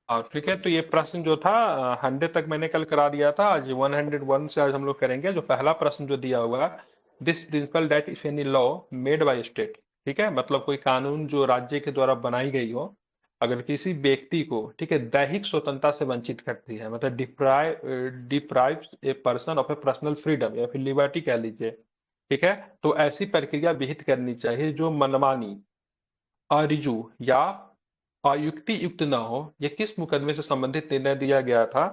ठीक है, तो ये प्रश्न जो था 100 तक मैंने कल करा दिया था। आज 101 से आज हम लोग करेंगे। जो पहला प्रश्न जो दिया हुआ, this principle that if any law made by state, ठीक है, मतलब कोई कानून जो राज्य के द्वारा बनाई गई हो, अगर किसी व्यक्ति को, ठीक है, दैहिक स्वतंत्रता से वंचित करती है, मतलब deprives a person of A personal freedom या फिर लिबर्टी कह लीजिए, ठीक है, तो ऐसी प्रक्रिया विहित करनी चाहिए जो मनमानी, अरिजू या अयुक्ति युक्त न हो। ये किस मुकदमे से संबंधित निर्णय दिया गया था?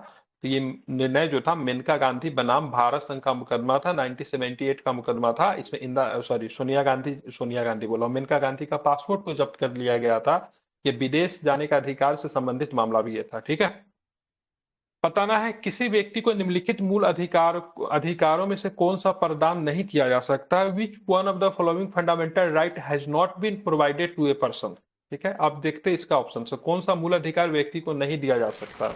तो ये निर्णय जो था मेनका गांधी बनाम भारत संघ का मुकदमा था, 1978 का मुकदमा था। इसमें सोनिया गांधी बोला, मेनका गांधी का पासपोर्ट को जब्त कर लिया गया था। ये विदेश जाने का अधिकार से संबंधित मामला भी ये था। ठीक है, बताना है किसी व्यक्ति को निम्नलिखित मूल अधिकारों में से कौन सा प्रदान नहीं किया जा सकता? Which one of the following fundamental right has not been provided to a person? ठीक है, अब देखते हैं इसका ऑप्शन से कौन सा मूल अधिकार व्यक्ति को नहीं दिया जा सकता।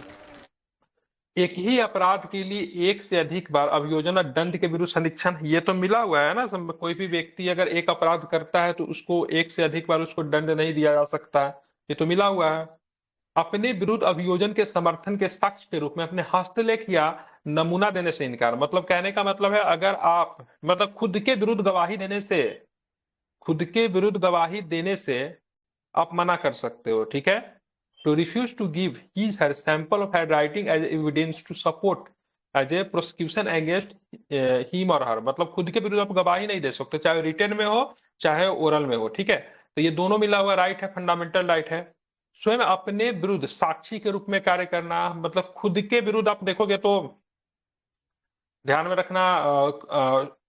एक ही अपराध के लिए एक से अधिक बार अभियोजन दंड के विरुद्ध सनीक्षण, ये तो मिला हुआ है ना। कोई भी व्यक्ति अगर एक अपराध करता है तो उसको एक से अधिक बार उसको दंड नहीं दिया जा सकता है, ये तो मिला हुआ है। अपने विरुद्ध अभियोजन के समर्थन के साक्ष्य के रूप में अपने हस्तलेख या नमूना देने से इनकार, मतलब कहने का मतलब है अगर आप मतलब खुद के विरुद्ध गवाही देने से आप मना कर सकते हो। ठीक है, to refuse to give his her sample of handwriting as evidence to support as a prosecution against him और हर, मतलब खुद के विरुद्ध आप गवाही नहीं दे सकते, चाहे रिटर्न में हो चाहे ओरल में हो। ठीक है, तो ये दोनों मिला हुआ राइट है, फंडामेंटल राइट है। स्वयं अपने विरुद्ध साक्षी के रूप में कार्य करना, मतलब खुद के विरुद्ध आप देखोगे तो ध्यान में रखना,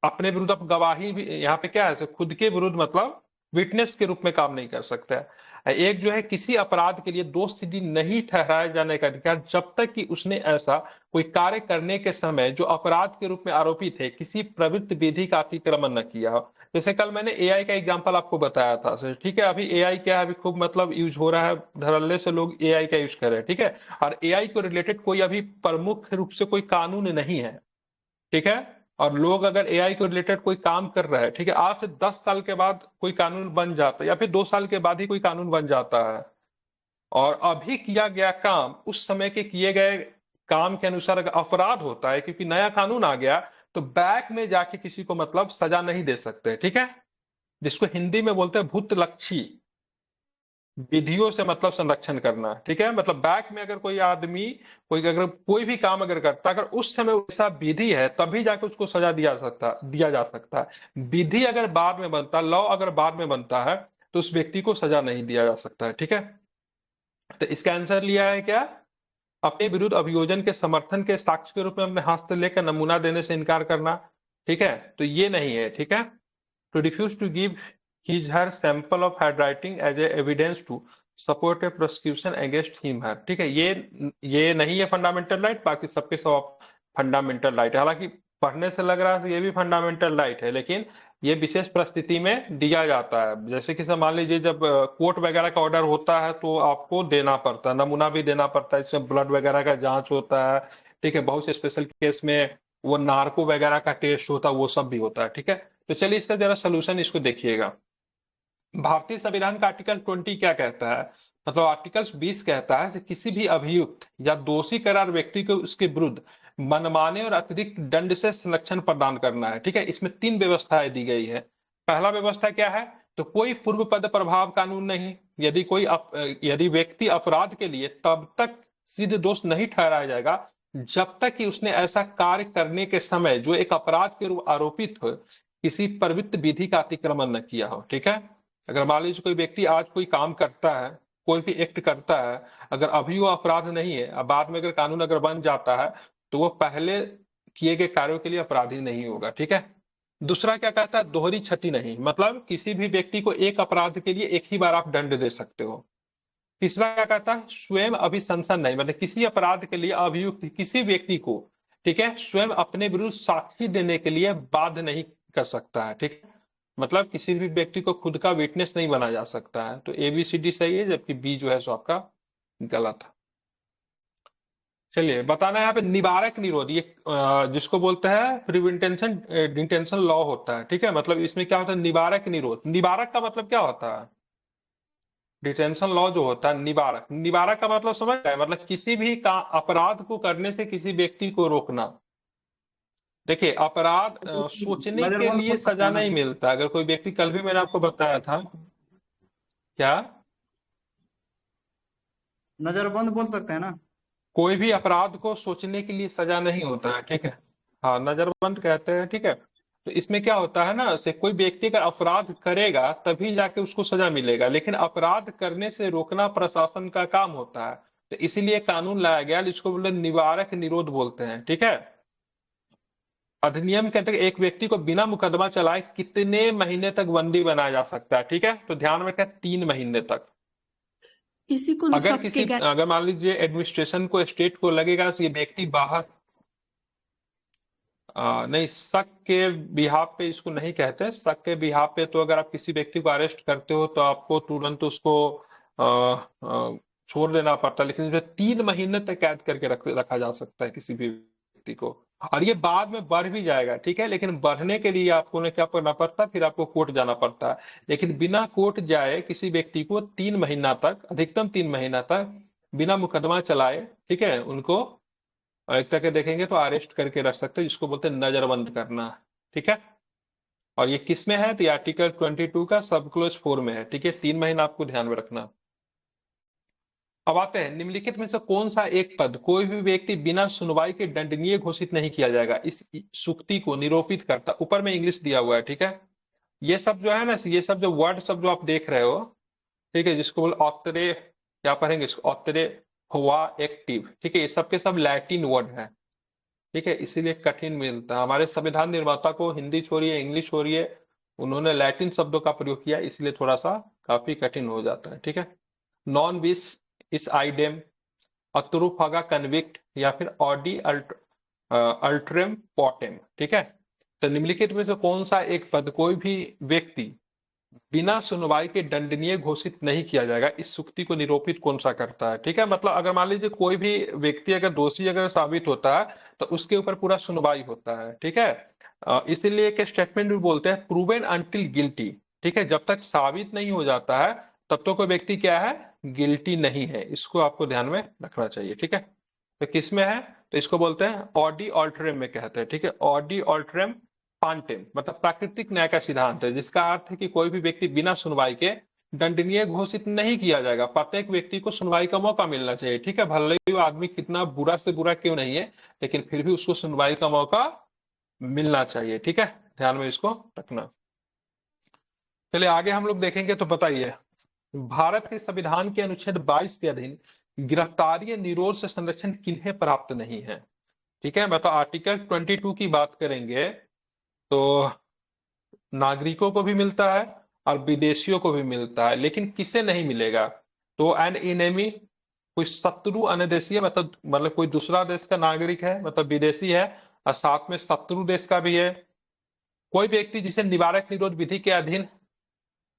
अपने विरुद्ध आप गवाही भी यहाँ पे क्या है, खुद के विरुद्ध मतलब विटनेस के रूप में काम नहीं कर सकते हैं। एक जो है किसी अपराध के लिए दोष सिद्ध नहीं ठहराए जाने का अधिकार जब तक कि उसने ऐसा कोई कार्य करने के समय जो अपराध के रूप में आरोपित है किसी प्रवृत्ति विधि का अतिक्रमण न किया हो। जैसे कल मैंने एआई का एग्जांपल आपको बताया था सर। ठीक है, अभी एआई क्या है, अभी खूब मतलब यूज हो रहा है, धड़ल्ले से लोग एआई का यूज कर रहे हैं। ठीक है, और एआई को रिलेटेड कोई अभी प्रमुख रूप से कोई कानून नहीं है। ठीक है, और लोग अगर एआई को रिलेटेड कोई काम कर रहे हैं, ठीक है, आज से 10 साल के बाद कोई कानून बन जाता है या फिर 2 साल के बाद ही कोई कानून बन जाता है, और अभी किया गया काम उस समय के किए गए काम के अनुसार अगर अपराध होता है, क्योंकि नया कानून आ गया, तो बैक में जाके किसी को मतलब सजा नहीं दे सकते। ठीक है, जिसको हिंदी में बोलते हैं भूतलक्षी विधियों से मतलब संरक्षण करना। ठीक है, मतलब बैक में अगर कोई आदमी कोई भी काम अगर करता है, अगर उस समय वैसा विधि है तभी जाके उसको सजा दिया जा सकता है। विधि अगर बाद में बनता, लॉ अगर बाद में बनता है, तो उस व्यक्ति को सजा नहीं दिया जा सकता है। ठीक है, तो इसका आंसर लिया है क्या? अपने विरुद्ध अभियोजन के समर्थन के साक्ष्य के रूप में अपने हस्तलेख का नमूना देने से इनकार करना। ठीक है, तो ये नहीं है। ठीक है, to refuse to give his her sample of handwriting as a evidence to support a prosecution against him her। ठीक है, ये नहीं है फंडामेंटल राइट, बाकी सबके सब फंडामेंटल राइट है। हालांकि पढ़ने से लग रहा है तो ये भी फंडामेंटल राइट है, लेकिन ये विशेष परिस्थिति में दिया जाता है। जैसे कि मान लीजिए जब कोर्ट वगैरह का ऑर्डर होता है तो आपको देना पड़ता है, नमूना भी देना पड़ता है, इसमें ब्लड वगैरह का जांच होता है। ठीक है, बहुत से स्पेशल केस में वो नार्को वगैरह का टेस्ट होता है, वो सब भी होता है। ठीक है, तो चलिए इसका जरा सोल्यूशन इसको देखिएगा। भारतीय संविधान का आर्टिकल 20 क्या कहता है? मतलब आर्टिकल 20 कहता है कि किसी भी अभियुक्त या दोषी करार व्यक्ति को उसके विरुद्ध मनमाने और अतिरिक्त दंड से संरक्षण प्रदान करना है। ठीक है, इसमें 3 व्यवस्थाएं दी गई है। पहला व्यवस्था क्या है? तो कोई पूर्व पद प्रभाव कानून नहीं। यदि व्यक्ति अपराध के लिए तब तक सिद्ध दोष नहीं ठहराया जाएगा जब तक कि उसने ऐसा कार्य करने के समय जो एक अपराध के रूप आरोपित हो किसी प्रवृत्त विधि का अतिक्रमण न किया हो। ठीक है, अगर मान लीजिए कोई व्यक्ति आज कोई काम करता है, कोई भी एक्ट करता है, अगर अभी वो अपराध नहीं है, अब बाद में अगर कानून अगर बन जाता है, तो वो पहले किए गए कार्यों के लिए अपराधी नहीं होगा। ठीक है, दूसरा क्या कहता है? दोहरी क्षति नहीं, मतलब किसी भी व्यक्ति को एक अपराध के लिए एक ही बार आप दंड दे सकते हो। तीसरा क्या कहता है? स्वयं अभिशंसन नहीं, मतलब किसी अपराध के लिए अभियुक्त किसी व्यक्ति को, ठीक है, स्वयं अपने विरुद्ध साक्षी देने के लिए बाध्य नहीं कर सकता है। ठीक है, मतलब किसी भी व्यक्ति को खुद का विटनेस नहीं बना जा सकता है। तो एबीसीडी सही है, जबकि बी जो है सो आपका गलत है। चलिए बताना है यहाँ पे निवारक निरोध, ये जिसको बोलते हैं प्रिवेंटेशन डिटेंशन लॉ होता है। ठीक है, मतलब इसमें क्या होता है? निवारक निरोध। निवारक का मतलब क्या होता है? डिटेंशन लॉ जो होता है, निवारक, निवारक का मतलब समझ रहे हैं, मतलब किसी भी अपराध को करने से किसी व्यक्ति को रोकना। देखिए अपराध सोचने के नजरबंद लिए बोल सकते सजा हैं ना? नहीं मिलता। अगर कोई व्यक्ति, कल भी मैंने आपको बताया था क्या, नजरबंद बोल सकते हैं ना? कोई भी अपराध को सोचने के लिए सजा नहीं होता है, ठीक है। हाँ, नजरबंद कहते हैं, ठीक है। तो इसमें क्या होता है ना, से कोई व्यक्ति अगर अपराध करेगा तभी जाके उसको सजा मिलेगा, लेकिन अपराध करने से रोकना प्रशासन का काम होता है। तो इसीलिए कानून लाया गया जिसको बोले निवारक निरोध बोलते हैं, ठीक है। अधिनियम के अंतर्गत एक व्यक्ति को बिना मुकदमा चलाए कितने महीने तक बंदी बनाया जा सकता है, ठीक है। तो ध्यान में रखें 3 महीने तक। किसी को अगर शक किसी, के अगर मान लीजिए एडमिनिस्ट्रेशन को, स्टेट को लगेगा कि ये व्यक्ति बाहर, नहीं, शक के बिहाफ पे इसको नहीं कहते। शक के बिहाफ पे तो अगर आप किसी व्यक्ति को अरेस्ट करते हो तो आपको तुरंत उसको अ, छोड़ देना पड़ता है, लेकिन इसमें 3 महीने तक कैद करके रखा जा सकता है किसी भी व्यक्ति को। और ये बाद में बढ़ भी जाएगा, ठीक है, लेकिन बढ़ने के लिए आपको ने क्या करना पड़ता है, फिर आपको कोर्ट जाना पड़ता है। लेकिन बिना कोर्ट जाए किसी व्यक्ति को 3 महीना तक, अधिकतम 3 महीना तक बिना मुकदमा चलाए, ठीक है, उनको एक तरह के देखेंगे तो अरेस्ट करके रख सकते हैं, जिसको बोलते हैं नजरबंद करना, ठीक है। और ये किस में है, तो ये आर्टिकल 22 का सब क्लोज 4 में है, ठीक है। 3 महीना आपको ध्यान में रखना। अब आते हैं, निम्नलिखित में से कौन सा एक पद कोई भी व्यक्ति बिना सुनवाई के दंडनीय घोषित नहीं किया जाएगा, इस सूक्ति को निरूपित करता। ऊपर में इंग्लिश दिया हुआ है, ठीक है। ये सब जो है ना, ये सब जो वर्ड सब जो आप देख रहे हो, ठीक है, जिसको बोल ऑत्रे, क्या पढ़ेंगे इसको, ऑत्रे हुआ एक्टिव, ठीक है, ये सब के सब लैटिन वर्ड है, ठीक है, इसीलिए कठिन मिलता है। हमारे संविधान निर्माता को हिंदी छोड़िए इंग्लिश छोड़िए, उन्होंने लैटिन शब्दों का प्रयोग किया, इसलिए थोड़ा सा काफी कठिन हो जाता है, ठीक है। नॉन विस इस आइडेम, अतुरुफागा कन्विक्ट, या फिर ऑडी अल्ट्रेम पोटेम, ठीक है। तो निम्नलिखित में से कौन सा एक पद कोई भी व्यक्ति बिना सुनवाई के दंडनीय घोषित नहीं किया जाएगा, इस सूक्ति को निरूपित कौन सा करता है, ठीक है। मतलब अगर मान लीजिए कोई भी व्यक्ति अगर दोषी अगर साबित होता है तो उसके ऊपर पूरा सुनवाई होता है, ठीक है। इसीलिए एक स्टेटमेंट भी बोलते हैं, प्रूवन अंटिल गिल्टी, ठीक है। जब तक साबित नहीं हो जाता है तब तो कोई व्यक्ति क्या है, गिल्टी नहीं है। इसको आपको ध्यान में रखना चाहिए, ठीक है। तो किस में है, तो इसको बोलते हैं ऑडी ऑल्ट्रेम में कहते हैं, ठीक है। ऑडी ऑल्ट्रेम पांटेम मतलब प्राकृतिक न्याय का सिद्धांत है, जिसका अर्थ है कि कोई भी व्यक्ति बिना सुनवाई के दंडनीय घोषित नहीं किया जाएगा। प्रत्येक व्यक्ति को सुनवाई का मौका मिलना चाहिए, ठीक है, भले ही वो आदमी कितना बुरा से बुरा क्यों नहीं है, लेकिन फिर भी उसको सुनवाई का मौका मिलना चाहिए, ठीक है। ध्यान में इसको रखना। चलिए आगे हम लोग देखेंगे, तो बताइए, भारत के संविधान के अनुच्छेद 22 के अधीन गिरफ्तारी निरोध से संरक्षण किन्हें प्राप्त नहीं है, ठीक है। मतलब आर्टिकल 22 की बात करेंगे तो नागरिकों को भी मिलता है और विदेशियों को भी मिलता है, लेकिन किसे नहीं मिलेगा, तो एन इनेमी, कोई शत्रु अनदेशीय, मतलब कोई दूसरा देश का नागरिक है, मतलब विदेशी है, और साथ में शत्रु देश का भी है। कोई व्यक्ति जिसे निवारक निरोध विधि के अधीन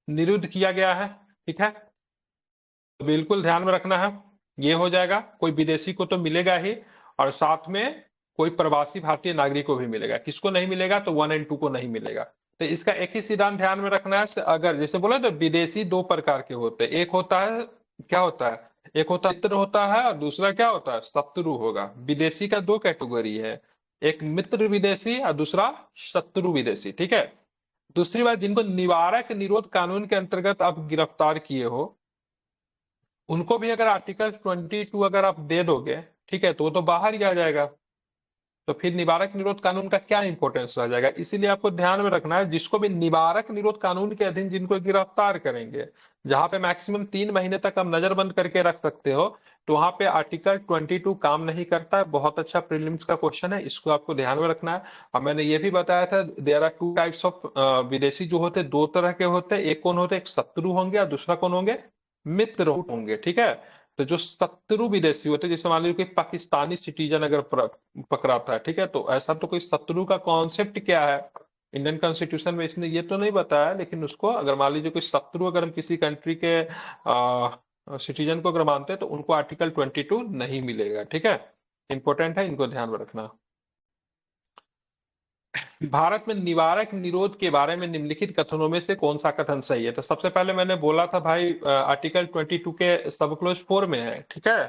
निरुद्ध किया गया है, ठीक है, तो बिल्कुल ध्यान में रखना है, ये हो जाएगा। कोई विदेशी को तो मिलेगा ही, और साथ में कोई प्रवासी भारतीय नागरिक को भी मिलेगा। किसको नहीं मिलेगा, तो 1 और 2 को नहीं मिलेगा। तो इसका एक ही सिद्धांत ध्यान में रखना है, अगर जैसे बोला तो विदेशी 2 प्रकार के होते हैं, एक होता है, क्या होता है, एक होता है मित्र होता है, और दूसरा क्या होता है, शत्रु होगा। विदेशी का 2 कैटेगरी है, एक मित्र विदेशी और दूसरा शत्रु विदेशी, ठीक है। दूसरी बात, जिनको निवारक निरोध कानून के अंतर्गत आप गिरफ्तार किए हो, उनको भी अगर आर्टिकल 22 अगर आप दे दोगे, ठीक है, तो वो तो बाहर ही आ जाएगा। तो फिर निवारक निरोध कानून का क्या इंपॉर्टेंस रह जाएगा। इसीलिए आपको ध्यान में रखना है, जिसको भी निवारक निरोध कानून के अधीन जिनको गिरफ्तार करेंगे, जहां पे मैक्सिमम 3 महीने तक आप नजरबंद करके रख सकते हो, तो वहां पे आर्टिकल 22 काम नहीं करता है। बहुत अच्छा प्रीलिम्स का क्वेश्चन है, इसको आपको ध्यान में रखना है। और मैंने ये भी बताया था, देयर आर 2 टाइप्स ऑफ विदेशी जो होते हैं, 2 तरह के होते हैं। एक कौन होते हैं, एक शत्रु होंगे, और दूसरा कौन होंगे, मित्र होंगे, ठीक है। तो जो शत्रु विदेशी होते हैं, जैसे मान लीजिए कि पाकिस्तानी सिटीजन अगर पकड़ाता है, ठीक है, तो ऐसा तो कोई शत्रु का कॉन्सेप्ट क्या है इंडियन कॉन्स्टिट्यूशन में इसने ये तो नहीं बताया, लेकिन उसको अगर मान लीजिए कोई शत्रु अगर हम किसी कंट्री के सिटीजन को अगर मानते हैं, तो उनको आर्टिकल 22 नहीं मिलेगा, ठीक है। इंपॉर्टेंट है, इनको ध्यान में रखना। भारत में निवारक निरोध के बारे में निम्नलिखित कथनों में से कौन सा कथन सही है? तो सबसे पहले मैंने बोला था भाई, आर्टिकल 22 के सब क्लोज 4 में है, ठीक है,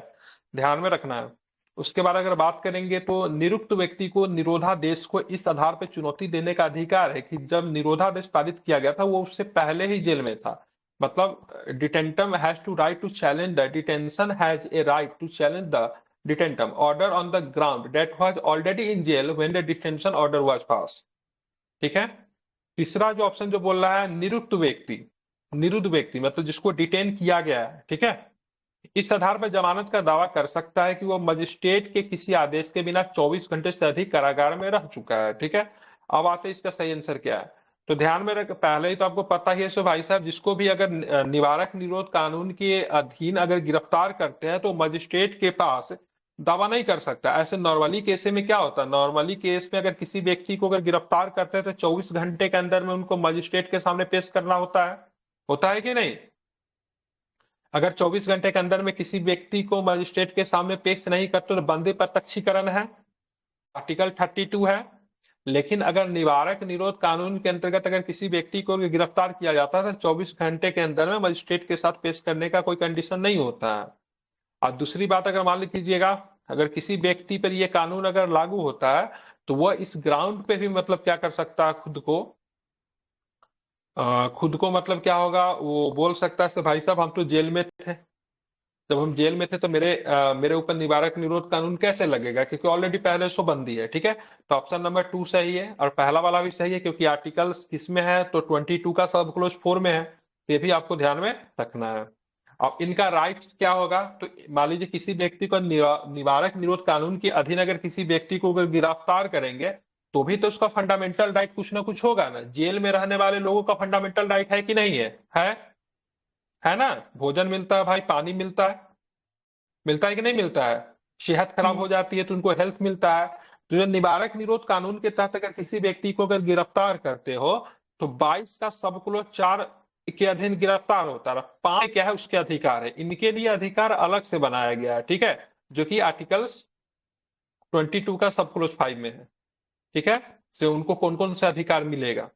ध्यान में रखना है। उसके बाद अगर बात करेंगे तो निरुक्त व्यक्ति को निरोधादेश को इस आधार पर चुनौती देने का अधिकार है कि जब निरोधादेश पारित किया गया था वो उससे पहले ही जेल में था। मतलब detentum has to right to challenge the detention has a right to challenge the detentum order on the ground that was already in jail when the detention order was passed। ठीक है। तीसरा जो option जो बोल रहा है निरुक्त व्यक्ति, निरुद्ध व्यक्ति मतलब जिसको डिटेन किया गया है, ठीक है, इस आधार पर जमानत का दावा कर सकता है कि वो मजिस्ट्रेट के किसी आदेश के बिना 24 घंटे से अधिक कारागार में रह चुका है। ठीक है, अब आते हैं इसका सही आंसर क्या है। तो ध्यान में रख, पहले ही तो आपको पता ही है सो भाई साहब, जिसको भी अगर निवारक निरोध कानून के अधीन अगर गिरफ्तार करते हैं तो मजिस्ट्रेट के पास दावा नहीं कर सकता। ऐसे नॉर्मली केस में क्या होता है, नॉर्मली केस में अगर किसी व्यक्ति को अगर गिरफ्तार करते हैं तो 24 घंटे के अंदर में उनको मजिस्ट्रेट के सामने पेश करना होता है कि नहीं। अगर 24 घंटे के अंदर में किसी व्यक्ति को मजिस्ट्रेट के सामने पेश नहीं करते तो बंदी प्रत्यक्षीकरण है, आर्टिकल 32 है। लेकिन अगर निवारक निरोध कानून के अंतर्गत अगर किसी व्यक्ति को गिरफ्तार किया जाता है तो 24 घंटे के अंदर में मजिस्ट्रेट के साथ पेश करने का कोई कंडीशन नहीं होता है। और दूसरी बात, अगर मान लीजिएगा अगर किसी व्यक्ति पर यह कानून अगर लागू होता है तो वह इस ग्राउंड पे भी मतलब क्या कर सकता है, खुद को मतलब क्या होगा, वो बोल सकता है भाई साहब हम तो जेल में थे, जब हम जेल में थे तो मेरे ऊपर निवारक निरोध कानून कैसे लगेगा, क्योंकि ऑलरेडी पहले सो बंदी है। ठीक है, तो ऑप्शन नंबर 2 सही है और पहला वाला भी सही है, क्योंकि आर्टिकल किसमें है तो 22 का सब क्लोज 4 में है। ये भी आपको ध्यान में रखना है। अब इनका राइट क्या होगा, तो मान लीजिए किसी व्यक्ति को निवारक निरोध कानून के अधीन अगर किसी व्यक्ति को अगर गिरफ्तार करेंगे तो भी तो उसका फंडामेंटल राइट कुछ ना कुछ होगा ना। जेल में रहने वाले लोगों का फंडामेंटल राइट है कि नहीं है ना। भोजन मिलता है भाई, पानी मिलता है कि नहीं मिलता है, सेहत खराब हो जाती है तो उनको हेल्थ मिलता है। तो जो निवारक निरोध कानून के तहत अगर किसी व्यक्ति को अगर गिरफ्तार करते हो तो 22 का सब क्लोज 4 के अधीन गिरफ्तार होता है। 5 क्या है उसके अधिकार है, इनके लिए अधिकार अलग से बनाया गया है। ठीक है, जो कि आर्टिकल्स 22 का सब क्लोज 5 में है। ठीक है, तो उनको कौन कौन सा अधिकार मिलेगा,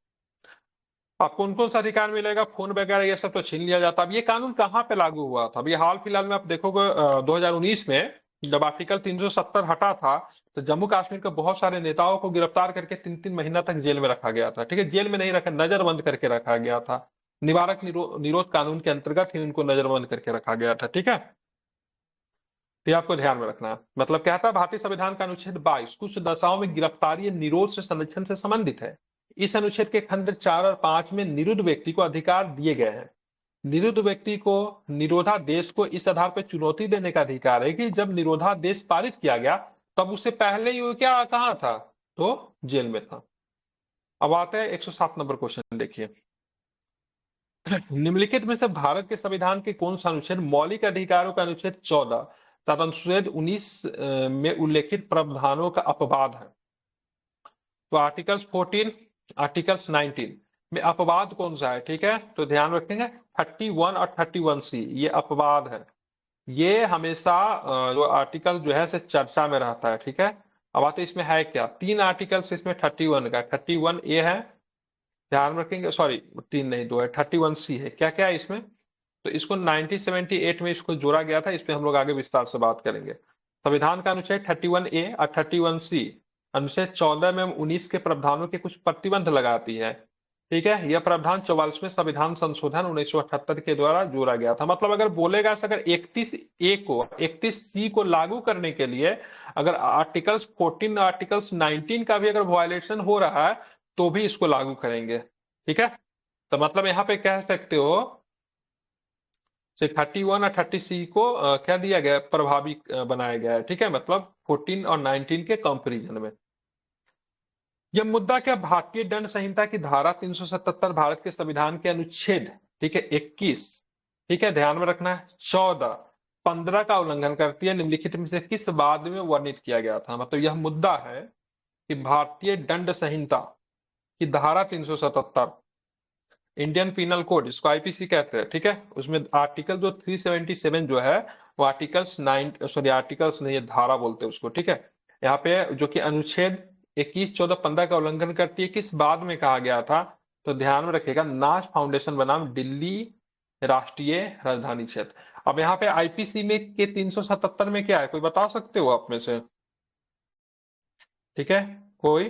अब कौन कौन सा अधिकार मिलेगा, फोन वगैरह ये सब तो छीन लिया जाता। अब ये कानून कहाँ पे लागू हुआ था, अभी हाल फिलहाल में आप देखोगे 2019 में जब आर्टिकल 370 हटा था तो जम्मू कश्मीर के बहुत सारे नेताओं को गिरफ्तार करके 3-3 महीना तक जेल में रखा गया था। ठीक है, जेल में नहीं रखा, नजरबंद करके रखा गया था। निवारक निरोध कानून के अंतर्गत ही उनको नजरबंद करके रखा गया था। ठीक है, तो ये आपको ध्यान में रखना है। मतलब कहता है भारतीय संविधान का अनुच्छेद 22 कुछ दशाओं में गिरफ्तारी निरोध से संरक्षण से संबंधित है। इस अनुच्छेद के खंड 4 और 5 में निरुद्ध व्यक्ति को अधिकार दिए गए हैं। निरुद्ध व्यक्ति को निरोधादेश को इस आधार पर चुनौती देने का अधिकार है कि जब निरोधादेश पारित किया गया तब उससे पहले ही वो क्या कहाँ था, तो जेल में था। अब आते हैं 107 नंबर क्वेश्चन, देखिए निम्नलिखित में से भारत के संविधान के कौन सा अनुच्छेद मौलिक अधिकारों का अनुच्छेद 14 तथा अनुच्छेद 19 में उल्लेखित प्रावधानों का अपवाद है। तो आर्टिकल्स 14 आर्टिकल्स 19 में अपवाद कौन सा है। ठीक है, तो ध्यान रखेंगे 31 और 31C ये अपवाद है। ये हमेशा जो आर्टिकल जो है से चर्चा में रहता है। ठीक है, अब आते इसमें है क्या, 3 आर्टिकल्स इसमें 31 का, 31A है, ध्यान रखेंगे, सॉरी 3 नहीं 2 है, 31C है। क्या क्या है इसमें, तो इसको 1978 में इसको जोड़ा गया था, इसमें हम लोग आगे विस्तार से बात करेंगे। संविधान का अनुच्छेद 31A और 31C अनुच्छेद 14 में 19 के प्रावधानों के कुछ प्रतिबंध लगाती है। ठीक है, यह प्रावधान 44वें संविधान संशोधन 1978 के द्वारा जोड़ा गया था। मतलब अगर बोलेगा अगर 31A को 31C को लागू करने के लिए अगर आर्टिकल्स 14 आर्टिकल्स 19 का भी अगर वायलेशन हो रहा है तो भी इसको लागू करेंगे। ठीक है, तो मतलब यहाँ पे कह सकते हो से 31 और 30C को क्या दिया गया, प्रभावी बनाया गया है। ठीक है, मतलब 14 और 19 के कंपेरिजन में। यह मुद्दा क्या भारतीय दंड संहिता की धारा 377 भारत के संविधान के अनुच्छेद, ठीक है 21, ठीक है ध्यान में रखना है 14, 15 का उल्लंघन करती है। निम्नलिखित में से किस बाद में वर्णित किया गया था। मतलब यह मुद्दा है कि भारतीय दंड संहिता की धारा 377 इंडियन पीनल कोड, इसको आईपीसी कहते हैं। ठीक है, उसमें आर्टिकल जो 377 जो है वो आर्टिकल्स 9 सॉरी आर्टिकल्स नहीं, धारा बोलते हैं उसको। ठीक है, यहाँ पे जो कि अनुच्छेद 21, 14, 15 का उल्लंघन करती है, किस बाद में कहा गया था? तो ध्यान में रखिएगा, नाज फाउंडेशन बनाम दिल्ली राष्ट्रीय राजधानी क्षेत्र। अब यहाँ पे आईपीसी में के 377 में क्या है, कोई बता सकते हो आप में से? ठीक है, कोई?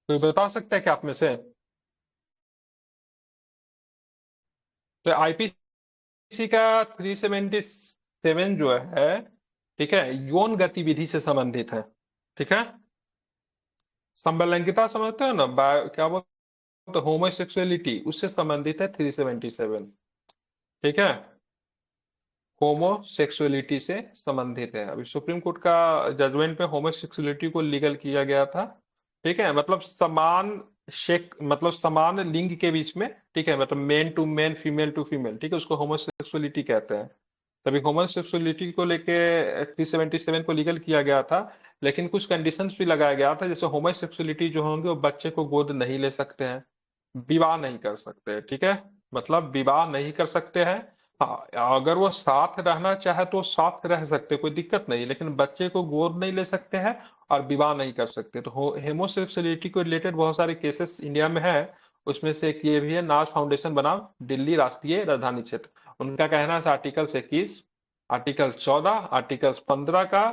कोई बता सकता है क्या आप में से? तो आईपीसी का 377 जो है, ठीक है, यौन गतिविधि से संबंधित है। ठीक है, समलैंगिकता समझते हो ना, क्या बोलते, होमोसेक्सुअलिटी, उससे संबंधित है 377। ठीक है, होमोसेक्सुअलिटी से संबंधित है। अभी सुप्रीम कोर्ट का जजमेंट पे होमोसेक्सुअलिटी को लीगल किया गया था। ठीक है, मतलब मतलब समान लिंग के बीच में, ठीक है, मतलब men to men, female to female, ठीक है, उसको होमोसेक्सुअलिटी कहते हैं। तभी होमोसेक्सुअलिटी को लेके 377 को लीगल किया गया था, लेकिन कुछ कंडीशंस भी लगाया गया था, जैसे होमोसेक्सुअलिटी जो होंगे वो बच्चे को गोद नहीं ले सकते हैं, विवाह नहीं कर सकते। ठीक है, मतलब विवाह नहीं कर सकते हैं। हाँ, अगर वो साथ रहना चाहे तो साथ रह सकते, कोई दिक्कत नहीं, लेकिन बच्चे को गोद नहीं ले सकते हैं और विवाह नहीं कर सकते। तो होमोसेक्सुअलिटी को रिलेटेड बहुत सारे केसेस इंडिया में है, उसमें से एक ये भी है, नाज फाउंडेशन बनाम दिल्ली राष्ट्रीय राजधानी क्षेत्र। उनका कहना है आर्टिकल 21, आर्टिकल 14, आर्टिकल 15 का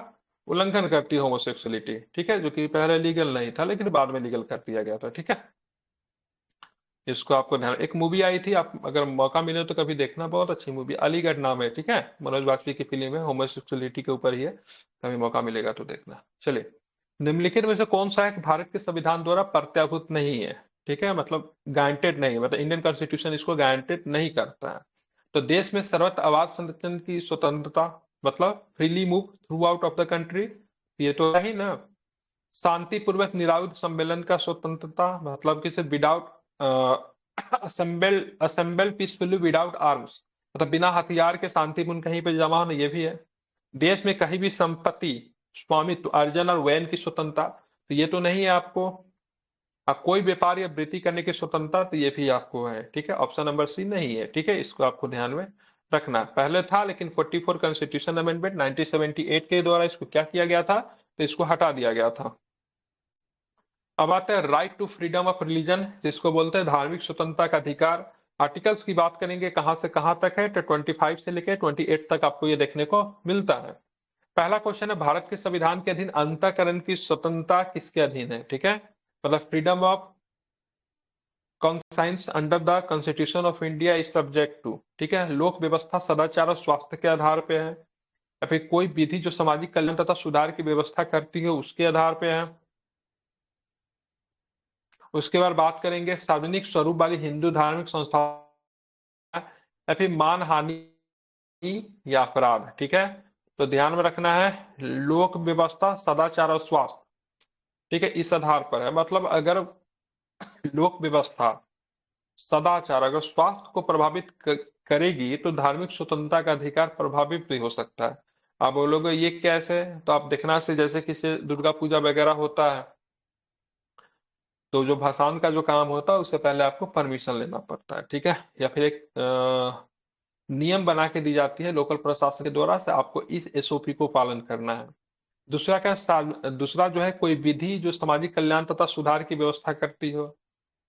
उल्लंघन करती है होमोसेक्सुअलिटी। ठीक है, जो कि पहले लीगल नहीं था, लेकिन बाद में लीगल कर दिया गया था। ठीक है, इसको आपको ध्यान, एक मूवी आई थी, आप अगर मौका मिले तो कभी देखना, बहुत अच्छी मूवी, अलीगढ़ नाम है। ठीक है, मनोज बाजपेयी की फिल्म है, होमोसेक्सुअलिटी के ऊपर ही है, कभी मौका मिलेगा तो देखना। चलिए, निम्नलिखित में से कौन सा एक भारत के संविधान द्वारा प्रत्याभूत नहीं है? ठीक है, मतलब गारंटेड नहीं है, मतलब इंडियन कॉन्स्टिट्यूशन इसको गारंटेड नहीं करता है। तो देश में सर्वत्र आवाज संरक्षण की स्वतंत्रता, मतलब freely move through out of the country, ये तो है ही ना। शांतिपूर्वक निरायुध सम्मेलन का स्वतंत्रता, मतलब कि सिर्फ without assemble peacefully without arms, मतलब बिना हथियार के शांतिपूर्ण कहीं पे जमा होना, ये भी है। देश में कहीं भी संपत्ति, स्वामित्व, अर्जन और वयन की स्वतंत्रता, तो ये तो नहीं है आपको। कोई व्यापार या वृत्ति करने की स्वतंत्रता, तो ये भी आपको है। ठीक है, ऑप्शन नंबर सी नहीं है। ठीक है, इसको आपको ध्यान में रखना। पहले था, लेकिन 44 कॉन्स्टिट्यूशन अमेंडमेंट 1978 के द्वारा इसको क्या किया गया था, तो इसको हटा दिया गया था। अब आते हैं right to freedom of religion, जिसको बोलते हैं धार्मिक स्वतंत्रता का अधिकार। आर्टिकल्स की बात करेंगे कहां से कहां तक है, तो 25 से लेकर 28 तक आपको ये देखने को मिलता है। पहला क्वेश्चन है, भारत के संविधान के अधीन अंतःकरण की स्वतंत्रता किसके अधीन है? ठीक है, मतलब freedom of conscience under the constitution of India is subject to, ठीक है, लोक व्यवस्था सदाचार और स्वास्थ्य के आधार पे है, या फिर कोई विधि जो सामाजिक कल्याण तथा सुधार की व्यवस्था करती है उसके आधार पे है। उसके बाद बात करेंगे सार्वजनिक स्वरूप वाली हिंदू धार्मिक संस्था, या फिर मानहानि या अपराध। ठीक है, तो ध्यान में रखना है, लोक व्यवस्था सदाचार और स्वास्थ्य, ठीक है, इस आधार पर है। मतलब अगर लोक व्यवस्था सदाचार अगर स्वास्थ्य को प्रभावित करेगी, तो धार्मिक स्वतंत्रता का अधिकार प्रभावित भी हो सकता है। आप बोलोगे ये कैसे, तो आप देखना से, जैसे किसी दुर्गा पूजा वगैरह होता है, तो जो भसान का जो काम होता है उससे पहले आपको परमिशन लेना पड़ता है। ठीक है, या फिर एक नियम बना के दी जाती है लोकल प्रशासन के द्वारा से, आपको इस एसओपी को पालन करना है। दूसरा जो है, कोई विधि जो सामाजिक कल्याण तथा सुधार की व्यवस्था करती हो,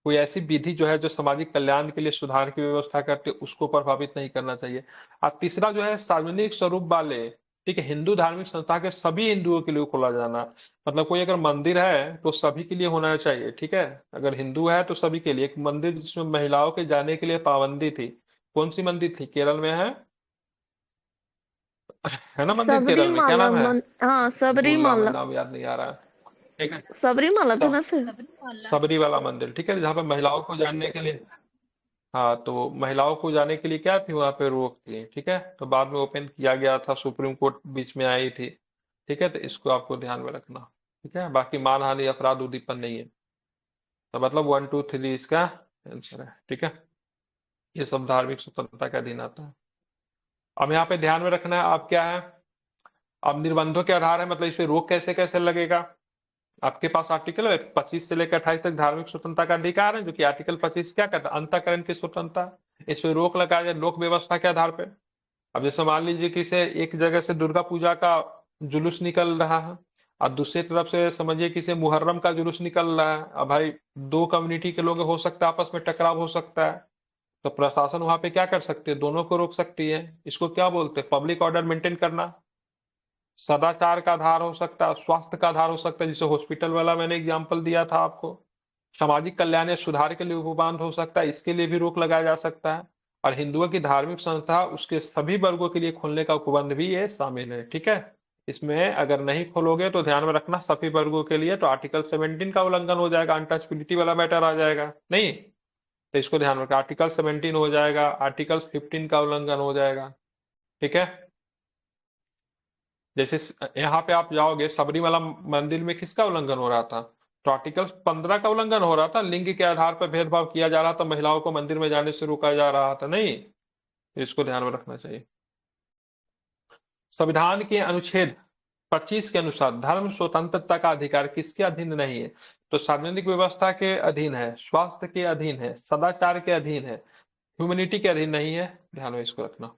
कोई ऐसी विधि जो है जो सामाजिक कल्याण के लिए सुधार की व्यवस्था करती है, उसको प्रभावित नहीं करना चाहिए। और तीसरा जो है, सार्वजनिक स्वरूप वाले, ठीक है, हिंदू धार्मिक संस्था के सभी हिंदुओं के लिए खोला जाना, मतलब कोई अगर मंदिर है तो सभी के लिए होना चाहिए। ठीक है, अगर हिंदू है तो सभी के लिए। एक मंदिर जिसमें महिलाओं के जाने के लिए पाबंदी थी, कौन सी मंदिर थी, केरल में है ना मंदिर, केरल में क्या सबरीमाला नाम है, हाँ भूल रहा मैं, सबरीमाला। नाम याद नहीं आ रहा है। ठीक है, सबरीमाला था ना सब फिर। सबरी वाला मंदिर, ठीक है, जहाँ पे महिलाओं को जानने के लिए, हाँ, तो महिलाओं को जाने के लिए क्या थी वहां पे, रोक थी। ठीक है, तो बाद में ओपन किया गया था, सुप्रीम कोर्ट बीच में आई थी। ठीक है, तो इसको आपको ध्यान में रखना। ठीक है, बाकी मानहानि अपराध उद्दीपन नहीं है, तो मतलब 1 2 3 इसका आंसर है। ठीक है, ये सब धार्मिक स्वतंत्रता के अधीन आता है। अब यहाँ पे ध्यान में रखना है, आप क्या है, अब निर्बंधों के आधार है, मतलब इस पे रोक कैसे कैसे लगेगा। आपके पास आर्टिकल 25 से लेकर 28 तक धार्मिक स्वतंत्रता का अधिकार है, जो कि आर्टिकल 25 क्या कहता है, अंतःकरण की स्वतंत्रता, इस पे रोक लगाया जाए लोक व्यवस्था के आधार पे। अब जैसे मान लीजिए कि से एक जगह से दुर्गा पूजा का जुलूस निकल रहा है और दूसरी तरफ से समझिए कि से मुहर्रम का जुलूस निकल रहा है। अब भाई दो कम्युनिटी के लोग हो सकता है, आपस में टकराव हो सकता है, तो प्रशासन वहां पे क्या कर सकती है, दोनों को रोक सकती है। इसको क्या बोलते हैं, पब्लिक ऑर्डर मेंटेन करना। सदाचार का आधार हो सकता है, स्वास्थ्य का आधार हो सकता है, जिसे हॉस्पिटल वाला मैंने एग्जाम्पल दिया था आपको। सामाजिक कल्याण या सुधार के लिए उपबंध हो सकता है, इसके लिए भी रोक लगाया जा सकता है। और हिंदुओं की धार्मिक संस्था उसके सभी वर्गों के लिए खोलने का उपबंध भी ये शामिल है, ठीक है। इसमें अगर नहीं खोलोगे तो ध्यान में रखना सभी वर्गों के लिए, तो आर्टिकल 17 का उल्लंघन हो जाएगा, अनटचबिलिटी वाला मैटर आ जाएगा नहीं, तो इसको ध्यान में रखना। आर्टिकल 17 हो जाएगा, आर्टिकल 15 का उल्लंघन हो जाएगा, ठीक है। जैसे यहाँ पे आप जाओगे सबरीमला मंदिर में किसका उल्लंघन हो रहा था, तो आर्टिकल 15 का उल्लंघन हो रहा था, लिंग के आधार पर भेदभाव किया जा रहा था, महिलाओं को मंदिर में जाने से रोका जा रहा था नहीं, इसको ध्यान में रखना चाहिए। संविधान के अनुच्छेद 25 के अनुसार धर्म स्वतंत्रता का अधिकार किसके अधीन नहीं है, तो सार्वजनिक व्यवस्था के अधीन है, स्वास्थ्य के अधीन है, सदाचार के अधीन है, ह्यूमैनिटी के अधीन नहीं है, ध्यान में इसको रखना।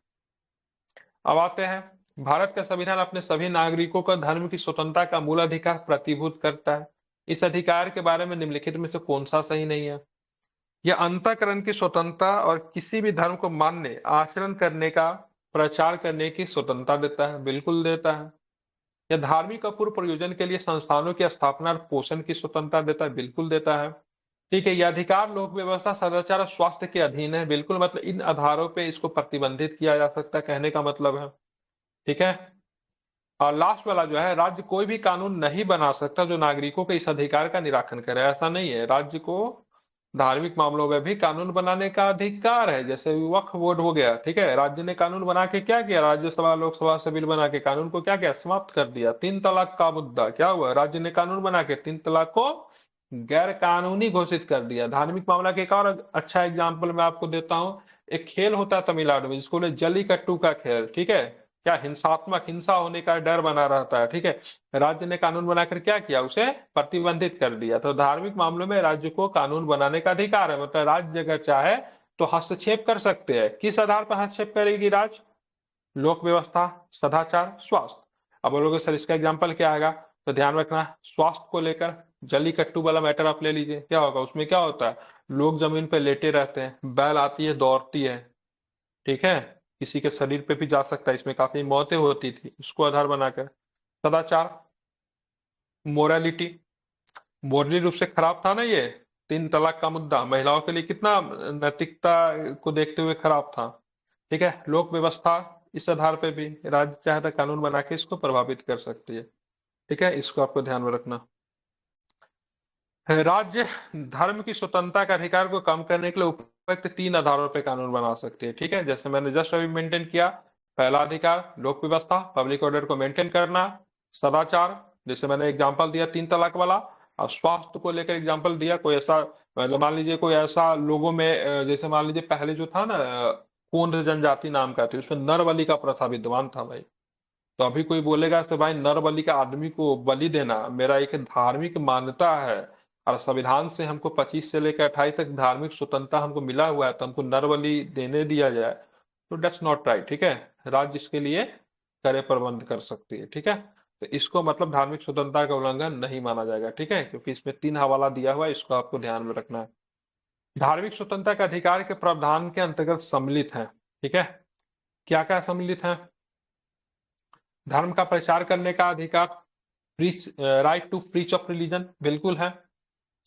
अब आते हैं, भारत का संविधान अपने सभी नागरिकों का धर्म की स्वतंत्रता का मूल अधिकार प्रतिभूत करता है। इस अधिकार के बारे में निम्नलिखित में से कौन सा सही नहीं है। यह अंतःकरण की स्वतंत्रता और किसी भी धर्म को मानने, आचरण करने का प्रचार करने की स्वतंत्रता देता है, बिल्कुल देता है। यह धार्मिक और पूर्व प्रयोजन के लिए संस्थानों की स्थापना और पोषण की स्वतंत्रता देता है, बिल्कुल देता है। ठीक है, यह अधिकार लोक व्यवस्था, सदाचार और स्वास्थ्य के अधीन है, बिल्कुल, मतलब इन आधारों पे इसको प्रतिबंधित किया जा सकता है, कहने का मतलब है, ठीक है। और लास्ट वाला जो है, राज्य कोई भी कानून नहीं बना सकता जो नागरिकों के इस अधिकार का निराकरण करे, ऐसा नहीं है। राज्य को धार्मिक मामलों में भी कानून बनाने का अधिकार है, जैसे वक्फ बोर्ड हो गया, ठीक है। राज्य ने कानून बना के क्या किया, राज्यसभा लोकसभा से बिल बना के कानून को क्या किया, समाप्त कर दिया। 3 तलाक का मुद्दा क्या हुआ, राज्य ने कानून बना के 3 तलाक को गैर कानूनी घोषित कर दिया। धार्मिक मामला के एक और अच्छा एग्जाम्पल मैं आपको देता हूँ। एक खेल होता है तमिलनाडु में जिसको जल्लीकट्टू का खेल, ठीक है, क्या हिंसात्मक, हिंसा होने का डर बना रहता है, ठीक है। राज्य ने कानून बनाकर क्या किया, उसे प्रतिबंधित कर दिया। तो धार्मिक मामलों में राज्य को कानून बनाने का अधिकार है, मतलब राज्य अगर चाहे तो हस्तक्षेप कर सकते हैं। किस आधार पर हस्तक्षेप करेगी राज्य, लोक व्यवस्था, सदाचार, स्वास्थ्य। अब बोलोगे सर इसका एग्जाम्पल क्या आएगा, तो ध्यान रखना, स्वास्थ्य को लेकर जल्लीकट्टू वाला मैटर आप ले लीजिए, क्या होगा उसमें, क्या होता है, लोग जमीन पे लेटे रहते हैं, बैल आती है दौड़ती है, ठीक है, किसी के शरीर पे भी जा सकता है, इसमें काफी मौतें होती थी, उसको आधार बनाकर। सदाचार, मोरालिटी, मोरली रूप से खराब था ना ये 3 तलाक का मुद्दा, महिलाओं के लिए कितना नैतिकता को देखते हुए खराब था, ठीक है। लोक व्यवस्था, इस आधार पे भी राज्य चाहे तो कानून बना के इसको प्रभावित कर सकती है, ठीक है, इसको आपको ध्यान में रखना। राज्य धर्म की स्वतंत्रता का अधिकार को कम करने के लिए उपयुक्त 3 आधारों पर कानून बना सकती है, ठीक है। जैसे मैंने जस्ट अभी मेंटेन किया, पहला अधिकार लोक व्यवस्था, पब्लिक ऑर्डर को मेंटेन करना, सदाचार, जैसे मैंने एग्जांपल दिया 3 तलाक वाला, और स्वास्थ्य को लेकर एग्जांपल दिया, कोई ऐसा मतलब मान लीजिए कोई ऐसा लोगों में जैसे मान लीजिए पहले जो था ना कोंड जनजाति नाम का थी, उसमें नर बलि का प्रथा विद्यमान था भाई। तो अभी कोई बोलेगा कि भाई नर बलि का आदमी को बलि देना मेरा एक धार्मिक मान्यता है और संविधान से हमको 25 से लेकर 28 तक धार्मिक स्वतंत्रता हमको मिला हुआ है, तो हमको नर बलि देने दिया जाए, तो दैट्स नॉट राइट, ठीक है। राज्य इसके लिए कड़े प्रबंध कर सकती है, ठीक है। तो इसको मतलब धार्मिक स्वतंत्रता का उल्लंघन नहीं माना जाएगा, ठीक है, क्योंकि इसमें 3 हवाला दिया हुआ है, इसको आपको ध्यान में रखना है। धार्मिक स्वतंत्रता के अधिकार के प्रावधान के अंतर्गत सम्मिलित है, ठीक है। क्या क्या सम्मिलित है, धर्म का प्रचार करने का अधिकार, right to preach of religion, बिल्कुल है।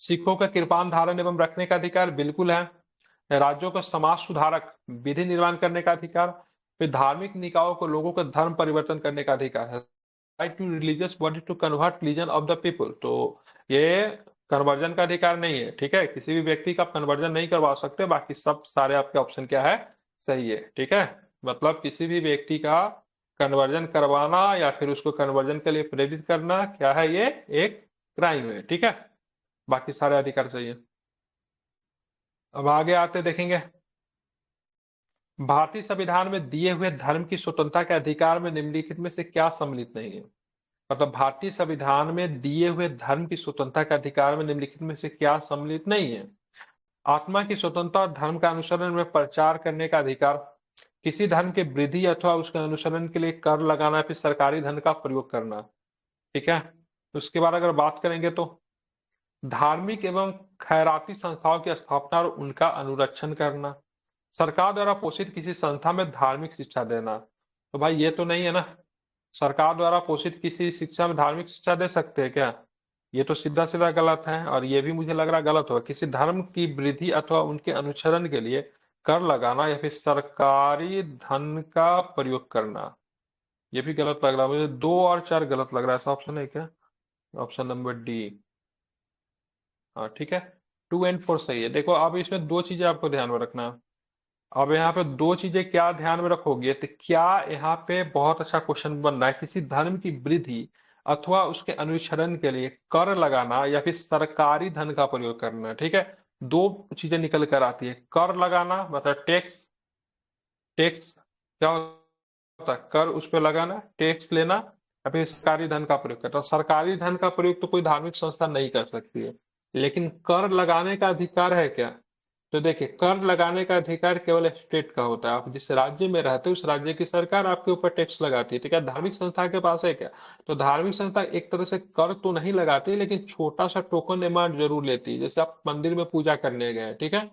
सिखों का कृपान धारण एवं रखने का अधिकार, बिल्कुल है। राज्यों का समाज सुधारक विधि निर्माण करने का अधिकार, फिर धार्मिक निकायों को लोगों का धर्म परिवर्तन करने का अधिकार है, right to religious body to convert religion of the people. तो ये कन्वर्जन का अधिकार नहीं है, ठीक है, किसी भी व्यक्ति का आप कन्वर्जन नहीं करवा सकते, बाकी सब सारे आपके ऑप्शन क्या है, सही है, ठीक है। मतलब किसी भी व्यक्ति का कन्वर्जन करवाना या फिर उसको कन्वर्जन के लिए प्रेरित करना क्या है, ये एक क्राइम है, ठीक है, बाकी सारे अधिकार चाहिए। अब आगे आते देखेंगे, भारतीय संविधान में दिए हुए धर्म की स्वतंत्रता के अधिकार में निम्नलिखित में से क्या सम्मिलित नहीं है, मतलब भारतीय संविधान में दिए हुए धर्म की स्वतंत्रता के अधिकार में निम्नलिखित में से क्या सम्मिलित नहीं है। आत्मा की स्वतंत्रता और धर्म का अनुसरण में प्रचार करने का अधिकार, किसी धर्म के वृद्धि अथवा उसके अनुसरण के लिए कर लगाना, फिर सरकारी धन का प्रयोग करना। ठीक है, उसके बाद अगर बात करेंगे तो धार्मिक एवं खैराती संस्थाओं की स्थापना और उनका अनुरक्षण करना, सरकार द्वारा पोषित किसी संस्था में धार्मिक शिक्षा देना। तो भाई ये तो नहीं है ना, सरकार द्वारा पोषित किसी शिक्षा में धार्मिक शिक्षा दे सकते हैं क्या? ये तो सीधा सीधा गलत है, और ये भी मुझे लग रहा गलत होगा। किसी धर्म की वृद्धि अथवा उनके अनुसरण के लिए कर लगाना या फिर सरकारी धन का प्रयोग करना, ये भी गलत लग रहा है मुझे। 2 और 4 गलत लग रहा है। ऐसा ऑप्शन है क्या? Option number D. हाँ ठीक है, 2 एंड 4 सही है। देखो अब इसमें 2 चीजें आपको ध्यान में रखना है। अब यहाँ पे 2 चीजें क्या ध्यान में रखोगे, तो क्या यहाँ पे बहुत अच्छा क्वेश्चन बन रहा है, किसी धर्म की वृद्धि अथवा उसके अनुसरण के लिए कर लगाना या फिर सरकारी धन का प्रयोग करना। ठीक है, 2 चीजें निकल कर आती है। कर लगाना मतलब टैक्स, टैक्स क्या होता है? कर उस पर लगाना, टैक्स लेना, या फिर सरकारी धन का प्रयोग करना। सरकारी धन का प्रयोग तो कोई धार्मिक संस्था नहीं कर सकती है, लेकिन कर लगाने का अधिकार है क्या? तो देखिए, कर लगाने का अधिकार केवल स्टेट का होता है। आप जिस राज्य में रहते हो उस राज्य की सरकार आपके ऊपर टैक्स लगाती है। ठीक है, धार्मिक संस्था के पास है क्या? तो धार्मिक संस्था एक तरह से कर तो नहीं लगाती, लेकिन छोटा सा टोकन अमाउंट जरूर लेती है। जैसे आप मंदिर में पूजा करने गए, ठीक है,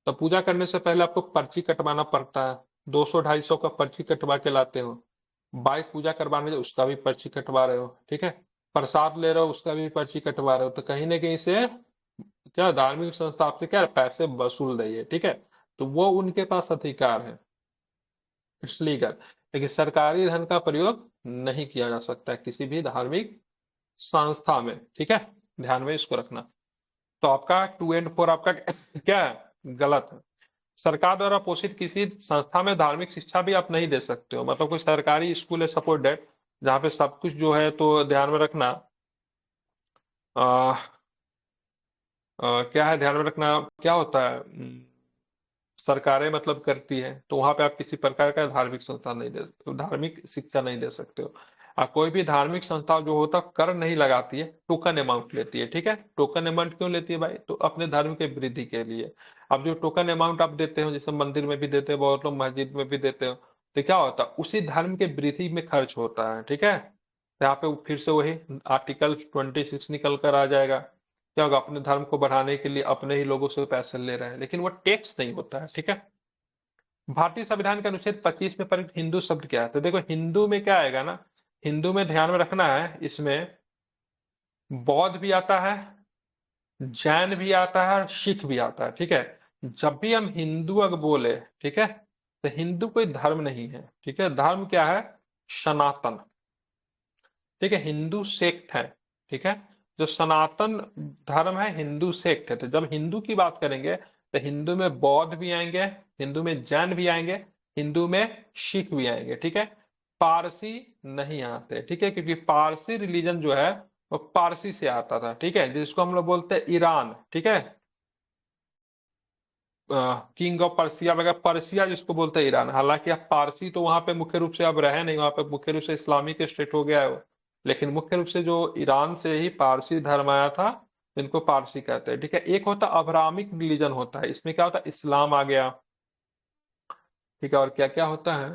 तो पूजा करने से पहले आपको पर्ची कटवाना पड़ता है। 200-250 का पर्ची कटवा के लाते हो। बाइक पूजा करवाने जाओ, उसका भी पर्ची कटवा रहे हो। ठीक है, प्रसाद ले रहे हो, उसका भी पर्ची कटवा रहे हो। तो कहीं ना कहीं से क्या धार्मिक संस्था आपसे क्या पैसे वसूल रही है। ठीक है, तो वो उनके पास अधिकार है, इसलिए कर। लेकिन सरकारी धन का प्रयोग नहीं किया जा सकता है किसी भी धार्मिक संस्था में। ठीक है, ध्यान में इसको रखना। तो आपका 2 एंड 4 आपका क्या है? गलत है। सरकार द्वारा पोषित किसी संस्था में धार्मिक शिक्षा भी आप नहीं दे सकते हो। मतलब कोई सरकारी स्कूल है सपोज डेट, जहाँ पे सब कुछ जो है, तो ध्यान में रखना क्या है, ध्यान में रखना क्या होता है, सरकारें मतलब करती है, तो वहां पे आप किसी प्रकार का धार्मिक संस्था नहीं दे, धार्मिक शिक्षा नहीं दे सकते हो। कोई भी धार्मिक संस्था जो होता है कर नहीं लगाती है, टोकन अमाउंट लेती है। ठीक है, टोकन अमाउंट क्यों लेती है भाई? तो अपने धर्म के वृद्धि के लिए। अब जो टोकन अमाउंट आप देते हो, जैसे मंदिर में भी देते हो, बहुत लोग मस्जिद में भी देते हो, तो क्या होता है उसी धर्म के वृद्धि में खर्च होता है। ठीक है, तो यहाँ पे फिर से वही आर्टिकल 26 निकल कर आ जाएगा। क्या होगा, अपने धर्म को बढ़ाने के लिए अपने ही लोगों से पैसे ले रहे हैं, लेकिन वो टैक्स नहीं होता है। ठीक है, भारतीय संविधान के अनुच्छेद 25 में प्रयुक्त हिंदू शब्द क्या है? तो देखो हिंदू में क्या आएगा ना, हिंदू में ध्यान में रखना है, इसमें बौद्ध भी आता है, जैन भी आता है और सिख भी आता है। ठीक है, जब भी हम हिंदू अगर बोले, ठीक है, तो हिंदू कोई धर्म नहीं है। ठीक है, धर्म क्या है? सनातन। ठीक है, हिंदू सेक्ट है। ठीक है, जो सनातन धर्म है हिंदू सेक्ट है। तो जब हिंदू की बात करेंगे तो हिंदू में बौद्ध भी आएंगे, हिंदू में जैन भी आएंगे, हिंदू में सिख भी आएंगे। ठीक है, पारसी नहीं आते। ठीक है, क्योंकि पारसी रिलीजन जो है वो पारसी से आता था। ठीक है, जिसको हम लोग बोलते हैं ईरान। ठीक है, किंग ऑफ पर्सिया वगैरह, पर्सिया जिसको बोलते हैं ईरान। हालांकि अब पारसी तो वहां पे मुख्य रूप से अब रहे नहीं, वहां पे मुख्य रूप से इस्लामिक स्टेट हो गया है वो। लेकिन मुख्य रूप से जो ईरान से ही पारसी धर्म आया था, जिनको पारसी कहते हैं। ठीक है, एक होता अब्राहमिक रिलीजन होता है, इसमें क्या होता है, इस्लाम आ गया। ठीक है, और क्या क्या होता है,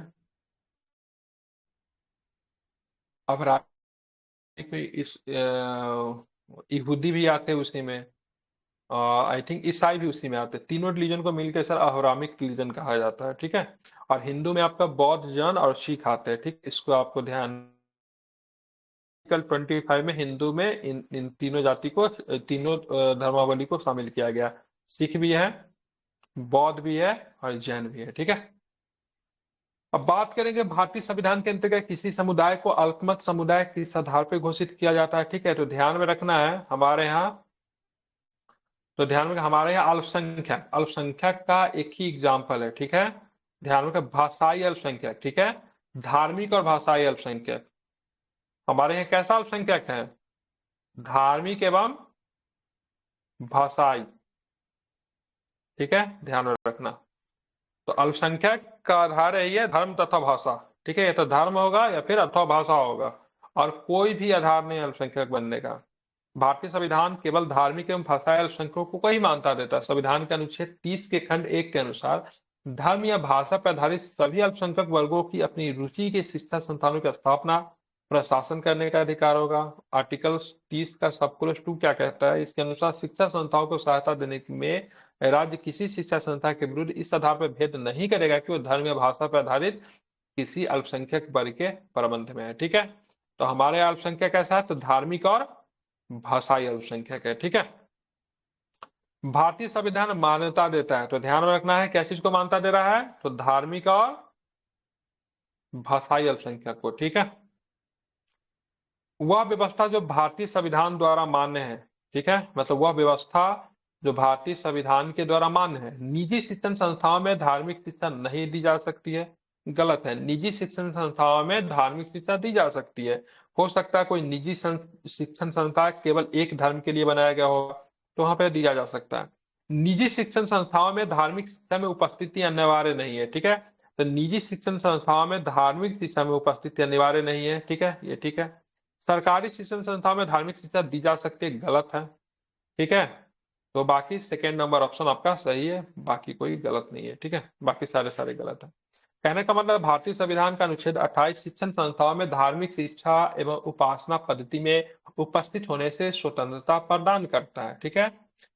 अब्राहमिक में इस यहूदी भी आते हैं उसी में, आई थिंक ईसाई भी उसी में आते हैं। तीनों रिलीजन को मिलकर सर अब्राहमिक रिलीजन कहा जाता है। ठीक है, और हिंदू में आपका बौद्ध, जैन और सिख आते हैं। ठीक, इसको आपको ध्यान, कल 25 में हिंदू में इन तीनों जाति को, तीनों धर्मावली को शामिल किया गया। सिख भी है, बौद्ध भी है और जैन भी है। ठीक है, अब बात करेंगे भारतीय संविधान के अंतर्गत किसी समुदाय को अल्पमत समुदाय किस आधार पर घोषित किया जाता है। ठीक है, तो ध्यान में रखना है हमारे यहाँ, तो ध्यान में हमारे यहाँ अल्पसंख्यक, अल्पसंख्यक का एक ही एग्जाम्पल है। ठीक है, ध्यान में भाषाई अल्पसंख्यक। ठीक है, धार्मिक और भाषाई अल्पसंख्यक। हमारे यहाँ कैसा अल्पसंख्यक है? धार्मिक एवं भाषाई। ठीक है, ध्यान में रखना। तो अल्पसंख्यक का आधार है ये धर्म तथा भाषा। ठीक है, ये तो धर्म होगा या फिर अथवा भाषा होगा, और कोई भी आधार नहीं अल्पसंख्यक बनने का। भारतीय संविधान केवल धार्मिक एवं भाषाई अल्पसंख्यकों को ही मान्यता देता है। संविधान के अनुच्छेद 30 के खंड 1 के अनुसार धर्म या भाषा पर आधारित सभी अल्पसंख्यक वर्गों की अपनी रुचि के शिक्षा संस्थानों की स्थापना, प्रशासन करने का अधिकार होगा। आर्टिकल 30 का सब क्लॉज 2 क्या कहता है? इसके अनुसार शिक्षा संस्थाओं को सहायता देने में राज्य किसी शिक्षा संस्था के विरुद्ध इस आधार पर भेद नहीं करेगा कि वो धर्म या भाषा पर आधारित किसी अल्पसंख्यक वर्ग के प्रबंध में है। ठीक है, तो हमारे अल्पसंख्यक कैसा है? तो धार्मिक और भाषाई अल्पसंख्यक है। ठीक है, भारतीय संविधान मान्यता देता है, तो ध्यान रखना है क्या चीज को मान्यता दे रहा है? तो धार्मिक और भाषाई अल्पसंख्यक को। ठीक है, वह व्यवस्था जो भारतीय संविधान द्वारा मान्य है। ठीक है, मतलब वह व्यवस्था जो भारतीय संविधान के द्वारा मान्य है। निजी शिक्षण संस्थाओं में धार्मिक शिक्षा नहीं दी जा सकती है। गलत है, निजी शिक्षण संस्थाओं में धार्मिक शिक्षा दी जा सकती है। हो सकता है कोई निजी शिक्षण संस्था केवल एक धर्म के लिए बनाया गया होगा, तो वहां पर दिया जा सकता है। निजी शिक्षण संस्थाओं में धार्मिक शिक्षा में उपस्थिति अनिवार्य नहीं है। ठीक है, तो निजी शिक्षण संस्थाओं में धार्मिक शिक्षा में उपस्थिति अनिवार्य नहीं है। ठीक है, ये ठीक है। सरकारी शिक्षण संस्थाओं में धार्मिक शिक्षा दी जा सकती है, गलत है। ठीक है, तो बाकी सेकेंड नंबर ऑप्शन आपका सही है, बाकी कोई गलत नहीं है। ठीक है, बाकी सारे गलत है। कहने का मतलब भारतीय संविधान का अनुच्छेद 28 शिक्षण संस्थाओं में धार्मिक शिक्षा एवं उपासना पद्धति में उपस्थित होने से स्वतंत्रता प्रदान करता है। ठीक है,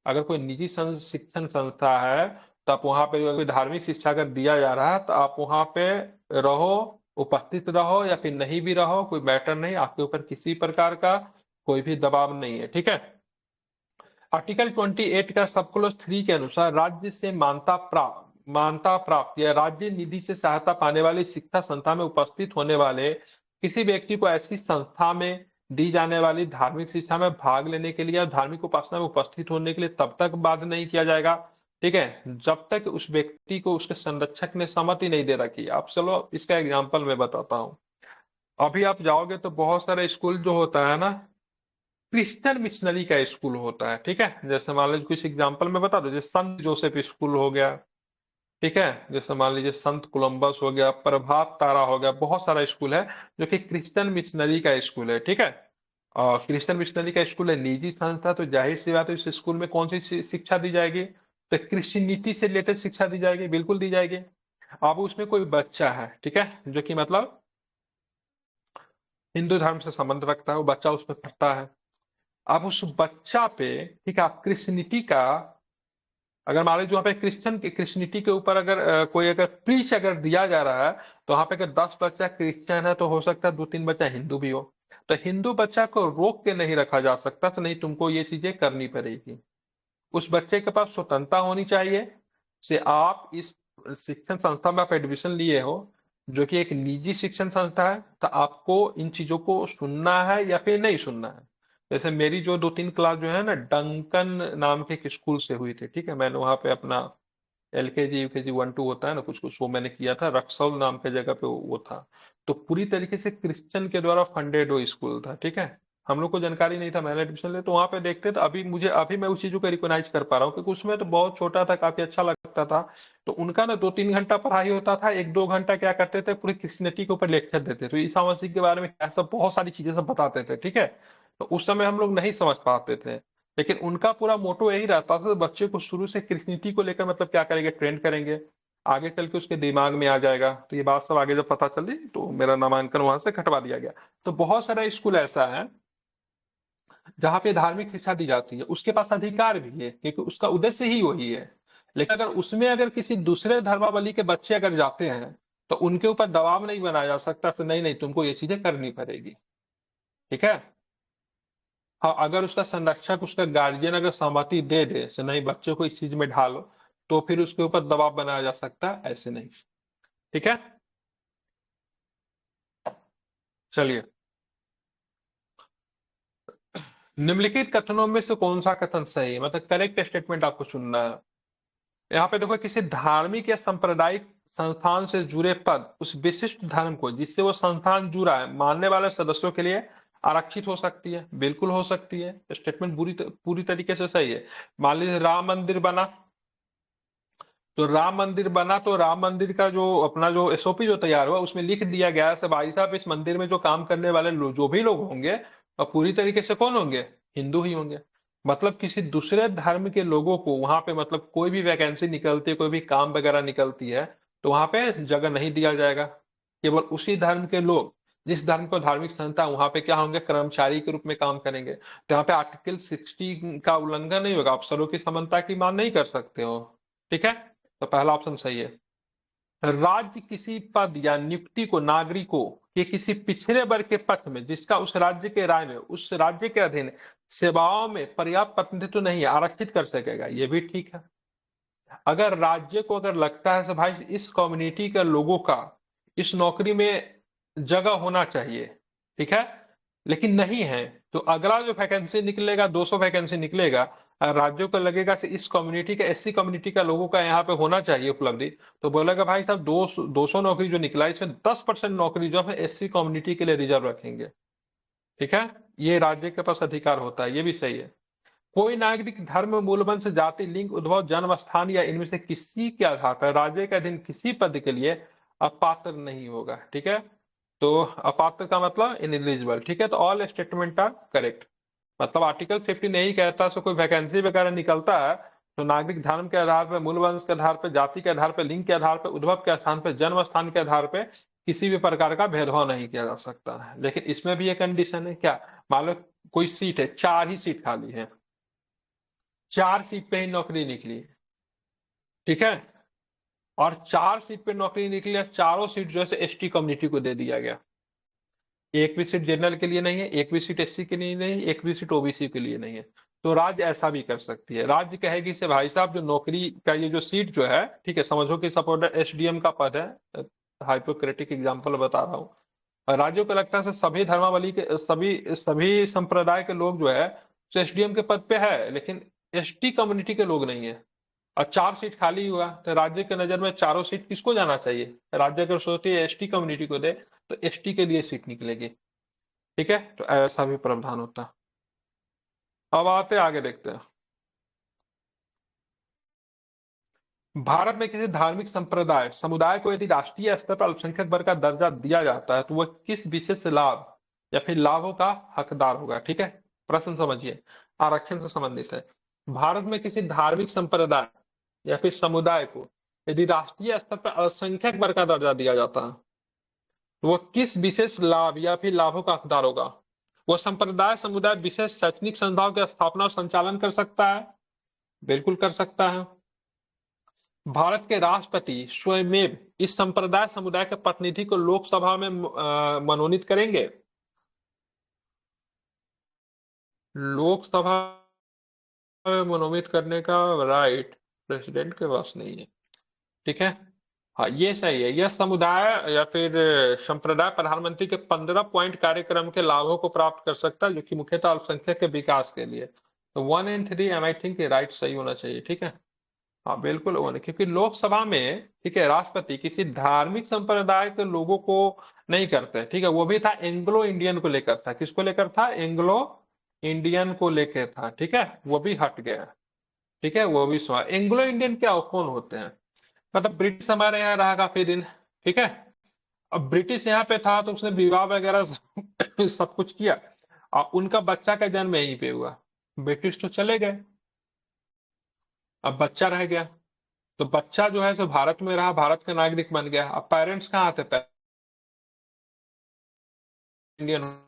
अगर कोई निजी शिक्षण संस्था है तो आप वहां पे कोई धार्मिक शिक्षा अगर दिया जा रहा है तो आप वहां पे रहो, उपस्थित रहो या फिर नहीं भी रहो, कोई मैटर नहीं, आपके ऊपर किसी प्रकार का कोई भी दबाव नहीं है। ठीक है, आर्टिकल 28 का सब क्लॉज 3 के अनुसार राज्य से मान्यता प्राप्त या राज्य निधि से सहायता पाने वाली शिक्षा संस्था में उपस्थित होने वाले किसी व्यक्ति को ऐसी संस्था में दी जाने वाली धार्मिक शिक्षा में भाग लेने के लिए या धार्मिक उपासना में उपस्थित होने के लिए तब तक बाध्य नहीं किया जाएगा। ठीक है, जब तक उस व्यक्ति को उसके संरक्षक ने सहमति नहीं दे रखी। आप चलो इसका एग्जाम्पल मैं बताता हूँ। अभी आप जाओगे तो बहुत सारे स्कूल जो होता है ना, क्रिश्चियन मिशनरी का स्कूल होता है। ठीक है, जैसे मान लीजिए कुछ एग्जांपल में बता दो, जैसे संत जोसेफ स्कूल हो गया। ठीक है, जैसे मान लीजिए संत कोलंबस हो गया, प्रभात तारा हो गया, बहुत सारा स्कूल है जो कि क्रिश्चियन मिशनरी का स्कूल है। ठीक है, और क्रिश्चियन मिशनरी का स्कूल है, निजी संस्था, तो जाहिर सी बात है इस स्कूल में कौन सी शिक्षा दी जाएगी? तो क्रिश्चियनिटी से रिलेटेड शिक्षा दी जाएगी, बिल्कुल दी जाएगी। अब उसमें कोई बच्चा है, ठीक है, जो कि मतलब हिंदू धर्म से संबंध रखता है, वो बच्चा उसमें पढ़ता है। अब उस बच्चा पे, ठीक है, आप क्रिश्चियनिटी का अगर मान लीजिए वहां पे क्रिश्चियनिटी के ऊपर अगर कोई अगर प्रीच अगर दिया जा रहा है, तो वहां पे अगर 10 बच्चा क्रिश्चियन है तो हो सकता है 2-3 बच्चा हिंदू भी हो। तो हिंदू बच्चा को रोक के नहीं रखा जा सकता, तो नहीं, तुमको ये चीजें करनी पड़ेगी। उस बच्चे के पास स्वतंत्रता होनी चाहिए से आप इस शिक्षण संस्था में आप एडमिशन लिए हो जो कि एक निजी शिक्षण संस्था है, तो आपको इन चीजों को सुनना है या फिर नहीं सुनना है। जैसे मेरी जो 2-3 क्लास जो है ना, डंकन नाम के एक स्कूल से हुई थी। ठीक है, मैंने वहां पे अपना LKG UKG 1-2 होता है ना, कुछ कुछ वो मैंने किया था, रक्सौल नाम के जगह पे वो था। तो पूरी तरीके से क्रिश्चियन के द्वारा फंडेड वो स्कूल था। ठीक है, हम लोग को जानकारी नहीं था, मैंने एडमिशन लिया तो वहां पे देखते तो अभी मैं उस चीजों को रिकॉग्नाइज कर पा रहा हूँ, क्योंकि उसमें तो बहुत छोटा था, काफी अच्छा लगता था। तो उनका ना 2-3 घंटा पढ़ाई होता था, 1-2 घंटा क्या करते थे, पूरी क्रिश्चियनिटी के ऊपर लेक्चर देते थे, तो ईसा मसीह के बारे में क्या सब बहुत सारी चीजें सब बताते थे। ठीक है, तो उस समय हम लोग नहीं समझ पाते थे, लेकिन उनका पूरा मोटो यही रहता था, तो बच्चे को शुरू से क्रिश्चियनिटी को लेकर मतलब क्या करेंगे, ट्रेंड करेंगे, आगे चल के उसके दिमाग में आ जाएगा। तो ये बात सब आगे जब पता चली तो मेरा नामांकन वहां से हटवा दिया गया। तो बहुत सारा स्कूल ऐसा है जहाँ पे धार्मिक शिक्षा दी जाती है, उसके पास अधिकार भी है क्योंकि उसका उद्देश्य ही वही है। लेकिन अगर उसमें अगर किसी दूसरे धर्मावलंबी के बच्चे अगर जाते हैं तो उनके ऊपर दबाव नहीं बनाया जा सकता, तो नहीं नहीं तुमको ये चीजें करनी पड़ेगी। ठीक है, हाँ, अगर उसका संरक्षक उसका गार्जियन अगर सहमति दे दे से नहीं बच्चे को इस चीज में ढालो, तो फिर उसके ऊपर दबाव बनाया जा सकता है, ऐसे नहीं। ठीक है, चलिए, निम्नलिखित कथनों में से कौन सा कथन सही है, मतलब करेक्ट स्टेटमेंट आपको चुनना है। यहाँ पे देखो, किसी धार्मिक या सांप्रदायिक संस्थान से जुड़े पद उस विशिष्ट धर्म को जिससे वो संस्थान जुड़ा है मानने वाले सदस्यों के लिए आरक्षित हो सकती है, बिल्कुल हो सकती है। स्टेटमेंट पूरी तरीके से सही है। मान लीजिए राम मंदिर बना, तो राम मंदिर का जो अपना जो SOP जो तैयार हुआ उसमें लिख दिया गया है, सब भाई साहब इस मंदिर में जो काम करने वाले जो भी लोग होंगे और पूरी तरीके से कौन होंगे, हिंदू ही होंगे। मतलब किसी दूसरे धर्म के लोगों को वहां पे मतलब कोई भी वैकेंसी निकलती है, कोई भी काम वगैरह निकलती है, तो वहां पे जगह नहीं दिया जाएगा। केवल उसी धर्म के लोग, जिस धर्म को धार्मिक संस्था, वहां पे क्या होंगे, कर्मचारी के रूप में काम करेंगे। तो यहाँ पे आर्टिकल 60 का उल्लंघन नहीं होगा, अफसरों की समानता की मांग नहीं कर सकते हो। ठीक है, तो पहला ऑप्शन सही है। राज्य किसी पद या नियुक्ति को नागरिकों के किसी पिछड़े वर्ग के पक्ष में जिसका उस राज्य के राय में उस राज्य के अधीन सेवाओं में पर्याप्त प्रतिनिधित्व नहीं है, आरक्षित कर सकेगा, ये भी ठीक है। अगर राज्य को अगर लगता है कि भाई इस कम्युनिटी के लोगों का इस नौकरी में जगह होना चाहिए, ठीक है, लेकिन नहीं है, तो अगला जो वैकेंसी निकलेगा, 200 वैकेंसी निकलेगा, राज्यों को लगेगा कि इस कम्युनिटी का, एससी कम्युनिटी का लोगों का यहाँ पे होना चाहिए उपलब्धि, तो बोलेगा भाई साहब 200 नौकरी जो निकला, इसमें 10% नौकरी जो है एससी कम्युनिटी के लिए रिजर्व रखेंगे। ठीक है, ये राज्य के पास अधिकार होता है, ये भी सही है। कोई नागरिक धर्म, मूलवंश, जाति, लिंग, उद्भव, जन्म स्थान या इनमें से किसी के आधार पर राज्य के अधीन किसी पद के लिए अपात्र नहीं होगा। ठीक है, तो अपात्र का मतलब इनएलिजिबल। ठीक है, तो ऑल स्टेटमेंट आर करेक्ट। मतलब आर्टिकल 15 यही कहता है, कोई वैकेंसी वगैरह निकलता है तो नागरिक धर्म के आधार पर, मूल वंश के आधार पर, जाति के आधार पर, लिंग के आधार पर, उद्भव के स्थान पर, जन्म स्थान के आधार पर किसी भी प्रकार का भेदभाव नहीं किया जा सकता है। लेकिन इसमें भी एक कंडीशन है, क्या, मान लो कोई सीट है, 4 ही सीट खाली है, 4 सीट पे ही नौकरी निकली, ठीक है, और 4 सीट पे नौकरी निकली है, चारों सीट जो है एसटी कम्युनिटी को दे दिया गया। एक भी सीट जनरल के लिए नहीं है, एक भी सीट एससी के लिए नहीं है, एक भी सीट ओबीसी के लिए नहीं है। तो राज्य ऐसा भी कर सकती है, राज्य कहेगी से भाई साहब जो नौकरी का ये जो सीट जो है, ठीक है, समझो कि सपोज एसडीएम का पद है, हाइपोक्रेटिक एग्जांपल बता रहा हूँ, और राज्यों को लगता है सभी धर्मावली के, सभी सभी संप्रदाय के लोग जो है तो एसडीएम के पद पे है, लेकिन एसटी कम्युनिटी के लोग नहीं है, और 4 सीट खाली हुआ, तो राज्य के नजर में चारों सीट किसको जाना चाहिए? राज्य अगर सोचती है एसटी कम्युनिटी को दे, तो एसटी के लिए सीट निकलेगी। ठीक है, तो ऐसा भी प्रावधान होता है। अब आते आगे देखते हैं। भारत में किसी धार्मिक संप्रदाय समुदाय को यदि राष्ट्रीय स्तर पर अल्पसंख्यक वर्ग का दर्जा दिया जाता है तो वह किस विशेष लाभ या फिर लाभों का हकदार होगा? ठीक है, प्रश्न समझिए, आरक्षण से संबंधित है। भारत में किसी धार्मिक संप्रदाय या फिर समुदाय को यदि राष्ट्रीय स्तर पर अल्पसंख्यक वर्ग का दर्जा दिया जाता है तो वह किस विशेष लाभ या फिर लाभों का हकदार होगा? वह संप्रदाय, समुदाय विशेष शैक्षणिक संस्थाओं की स्थापना और संचालन कर सकता है, बिल्कुल कर सकता है। भारत के राष्ट्रपति स्वयमेव इस संप्रदाय समुदाय के प्रतिनिधि को लोकसभा में मनोनीत करेंगे। लोकसभा में मनोनीत करने का राइट प्रेसिडेंट के पास नहीं है। ठीक है, हाँ ये सही है, यह समुदाय या फिर संप्रदाय प्रधानमंत्री के 15 पॉइंट कार्यक्रम के लाभों को प्राप्त कर सकता है, जो कि मुख्यतः अल्पसंख्यक के विकास के लिए। तो 1 और 3 एम आई थिंक राइट सही होना चाहिए। ठीक है, हाँ बिल्कुल वो नहीं, क्योंकि लोकसभा में, ठीक है, राष्ट्रपति किसी धार्मिक संप्रदाय के लोगों को नहीं करते। ठीक है, वो भी था एंग्लो इंडियन को लेकर था, किसको लेकर था? एंग्लो इंडियन को लेकर था। ठीक है, वो भी हट गया। ठीक है, वो भी सुना। एंग्लो इंडियन क्या, कौन होते हैं? मतलब ब्रिटिश हमारे यहाँ रहा काफी दिन। ठीक है, अब ब्रिटिश यहाँ पे था तो उसने विवाह वगैरह सब कुछ किया, और उनका बच्चा का जन्म यहीं पे हुआ। ब्रिटिश तो चले गए, अब बच्चा रह गया, तो बच्चा जो है सो भारत में रहा, भारत का नागरिक बन गया। अब पेरेंट्स कहाँ थे? इंडियन।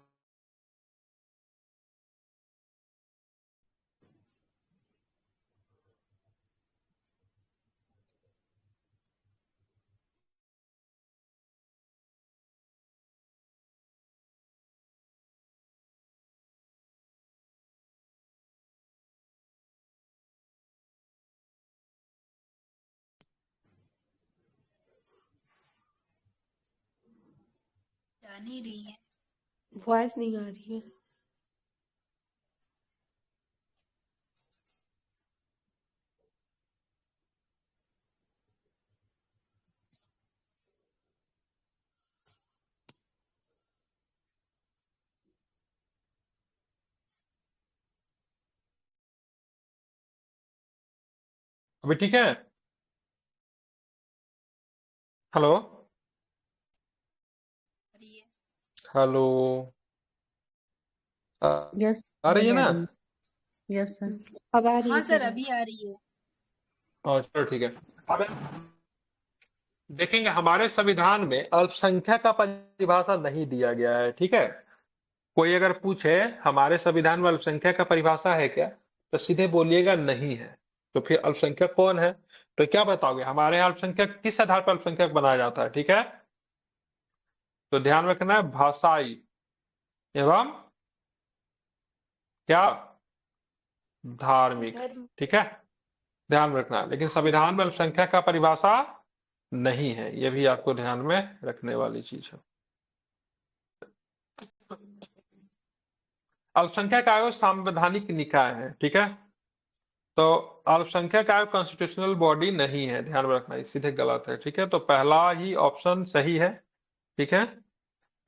जा नहीं रही है। वॉइस नहीं आ रही है। अभी ठीक है? हेलो, रही है। हेलो, आ यस, आ रही है ना? Yes sir. अब आ रही हाँ है सर सर। अभी आ रही है। और चलो ठीक है। अब देखेंगे हमारे संविधान में अल्पसंख्यक का परिभाषा नहीं दिया गया है, ठीक है। कोई अगर पूछे हमारे संविधान में अल्पसंख्यक का परिभाषा है क्या, तो सीधे बोलिएगा नहीं है। तो फिर अल्पसंख्यक कौन है, तो क्या बताओगे हमारे यहाँ अल्पसंख्यक किस आधार पर अल्पसंख्यक बनाया जाता है, ठीक है। तो ध्यान रखना है भाषाई एवं क्या धार्मिक, धर्म। ठीक है, ध्यान रखना। लेकिन संविधान में अल्पसंख्यक का परिभाषा नहीं है, यह भी आपको ध्यान में रखने वाली चीज है। अल्पसंख्यक आयोग संवैधानिक निकाय है, ठीक है। तो अल्पसंख्यक आयोग कॉन्स्टिट्यूशनल बॉडी नहीं है, ध्यान में रखना, ये सीधे गलत है, ठीक है। तो पहला ही ऑप्शन सही है, ठीक है।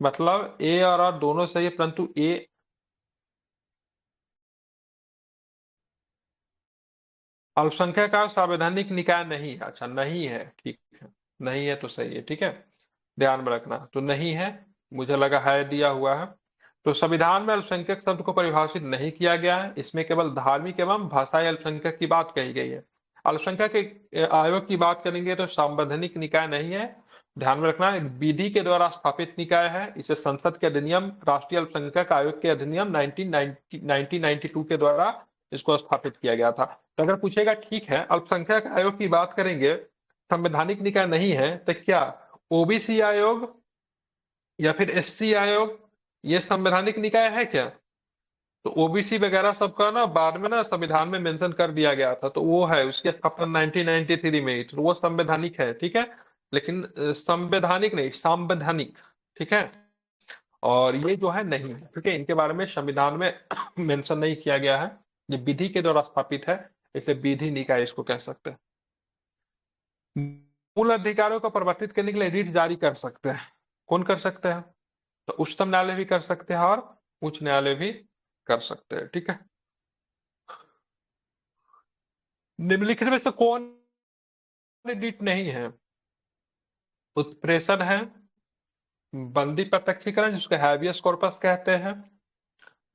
मतलब ए और आर दोनों सही है, परंतु ए अल्पसंख्यक आयोग संवैधानिक निकाय नहीं है। अच्छा नहीं है, ठीक है, नहीं है तो सही है, ठीक है, ध्यान में रखना। तो नहीं है, मुझे लगा है दिया हुआ है। तो संविधान में अल्पसंख्यक शब्द को परिभाषित नहीं किया गया है, इसमें केवल धार्मिक एवं भाषाई अल्पसंख्यक की बात कही गई है। अल्पसंख्यक आयोग की बात करेंगे तो संवैधानिक निकाय नहीं है, ध्यान में रखना। एक विधि के द्वारा स्थापित निकाय है, इसे संसद के अधिनियम राष्ट्रीय अल्पसंख्यक आयोग के अधिनियम 1992 के द्वारा इसको स्थापित किया गया था। तो अगर पूछेगा ठीक है अल्पसंख्यक आयोग की बात करेंगे, संवैधानिक निकाय नहीं है, तो क्या ओबीसी आयोग या फिर एससी आयोग ये संवैधानिक निकाय है क्या। तो ओबीसी वगैरह सबका ना बाद में ना संविधान में मेंशन कर दिया गया था, तो वो है उसके स्थापना 1993 में ही, तो वो संवैधानिक है, ठीक है। लेकिन संवैधानिक नहीं, संवैधानिक, ठीक है। और ये जो है नहीं है, ठीक है, इनके बारे में संविधान में मेंशन नहीं किया गया है, ये विधि के द्वारा स्थापित है, इसलिए विधि निकाय इसको कह सकते हैं। मूल अधिकारों को परिवर्तित करने के लिए रीट जारी कर सकते हैं, कौन कर सकते हैं, तो उच्चतम न्यायालय भी कर सकते हैं और उच्च न्यायालय भी कर सकते हैं, ठीक है। निम्नलिखित में से कौन रीट नहीं है, उत्प्रेषण है, बंदी प्रत्यक्षीकरण जिसको हैबियस कॉर्पस कहते हैं,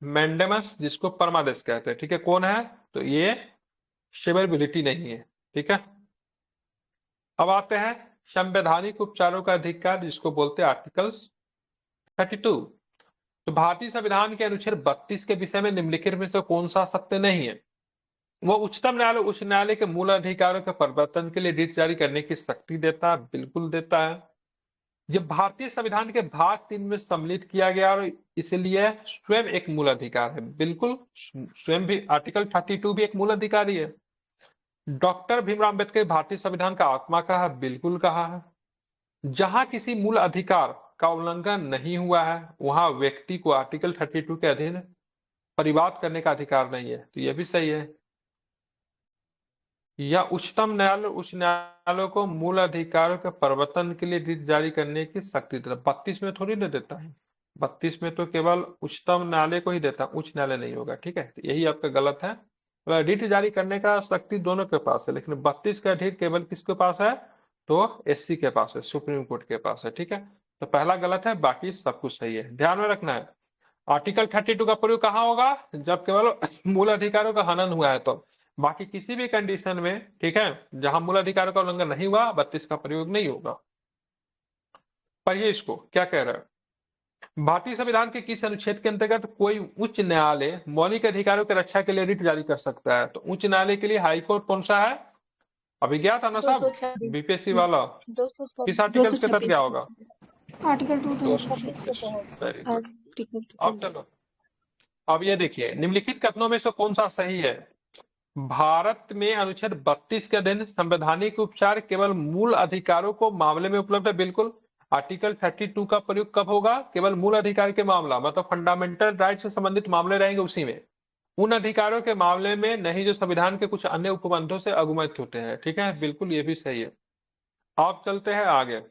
मैंडेमस जिसको परमादेश कहते हैं, ठीक है, कौन है, तो ये सेवरेबिलिटी नहीं है, ठीक है। अब आते हैं संवैधानिक उपचारों का अधिकार जिसको बोलते हैं आर्टिकल्स 32। तो भारतीय संविधान के अनुच्छेद 32 के विषय में निम्नलिखित में से कौन सा सत्य नहीं है, वो उच्चतम न्यायालय उच्च न्यायालय के मूल अधिकारों के परिवर्तन के लिए रीट जारी करने की शक्ति देता है, बिल्कुल देता है। ये भारतीय संविधान के भाग 3 में सम्मिलित किया गया और इसलिए स्वयं एक मूल अधिकार है, बिल्कुल स्वयं भी आर्टिकल 32 भी एक मूल अधिकार ही है। डॉक्टर भीमराव अम्बेडकर भारतीय संविधान का आत्मा कहा है, बिल्कुल कहा है। जहां किसी मूल अधिकार का उल्लंघन नहीं हुआ है वहां व्यक्ति को आर्टिकल 32 के अधीन परिवाद करने का अधिकार नहीं है, तो यह भी सही है। या उच्चतम न्यायालय उच्च न्यायालय को मूल अधिकारों के परिवर्तन के लिए रीट जारी करने की शक्ति देता है, 32 में थोड़ी ना देता है, 32 में तो केवल उच्चतम न्यायालय को ही देता है, उच्च न्यायालय नहीं होगा, ठीक है। तो यही आपका गलत है, रीट जारी करने का शक्ति दोनों के पास है, लेकिन 32 का रीट केवल किसके पास है, तो एससी के पास है, सुप्रीम कोर्ट के पास है, ठीक है। तो पहला गलत है, बाकी सब कुछ सही है, ध्यान में रखना है। आर्टिकल 32 का प्रयोग कहाँ होगा, जब केवल मूल अधिकारों का हनन हुआ है, तो बाकी किसी भी कंडीशन में, ठीक है, जहां मूल अधिकारों का उल्लंघन नहीं हुआ 32 का प्रयोग नहीं होगा। पढ़िए इसको क्या कह रहा है, भारतीय संविधान के किस अनुच्छेद के अंतर्गत कोई उच्च न्यायालय मौलिक अधिकारों की रक्षा के लिए रिट जारी कर सकता है, तो उच्च न्यायालय के लिए हाईकोर्ट कौन सा है, अभी गया था ना साहब 226 बीपीएससी वाला, किस आर्टिकल के तहत गया होगा, आर्टिकल 226। Very good. आर्टिकल अब चलो, अब ये देखिए निम्नलिखित कथनों में से कौन सा सही है, भारत में अनुच्छेद 32 के अधीन संवैधानिक उपचार केवल मूल अधिकारों को मामले में उपलब्ध है, बिल्कुल। आर्टिकल 32 का प्रयोग कब होगा, केवल मूल अधिकार के मामला, मतलब फंडामेंटल राइट से संबंधित मामले रहेंगे उसी में, उन अधिकारों के मामले में नहीं जो संविधान के कुछ अन्य उपबंधों से अगुमित होते हैं, ठीक है, बिल्कुल ये भी सही है। आप चलते हैं आगे।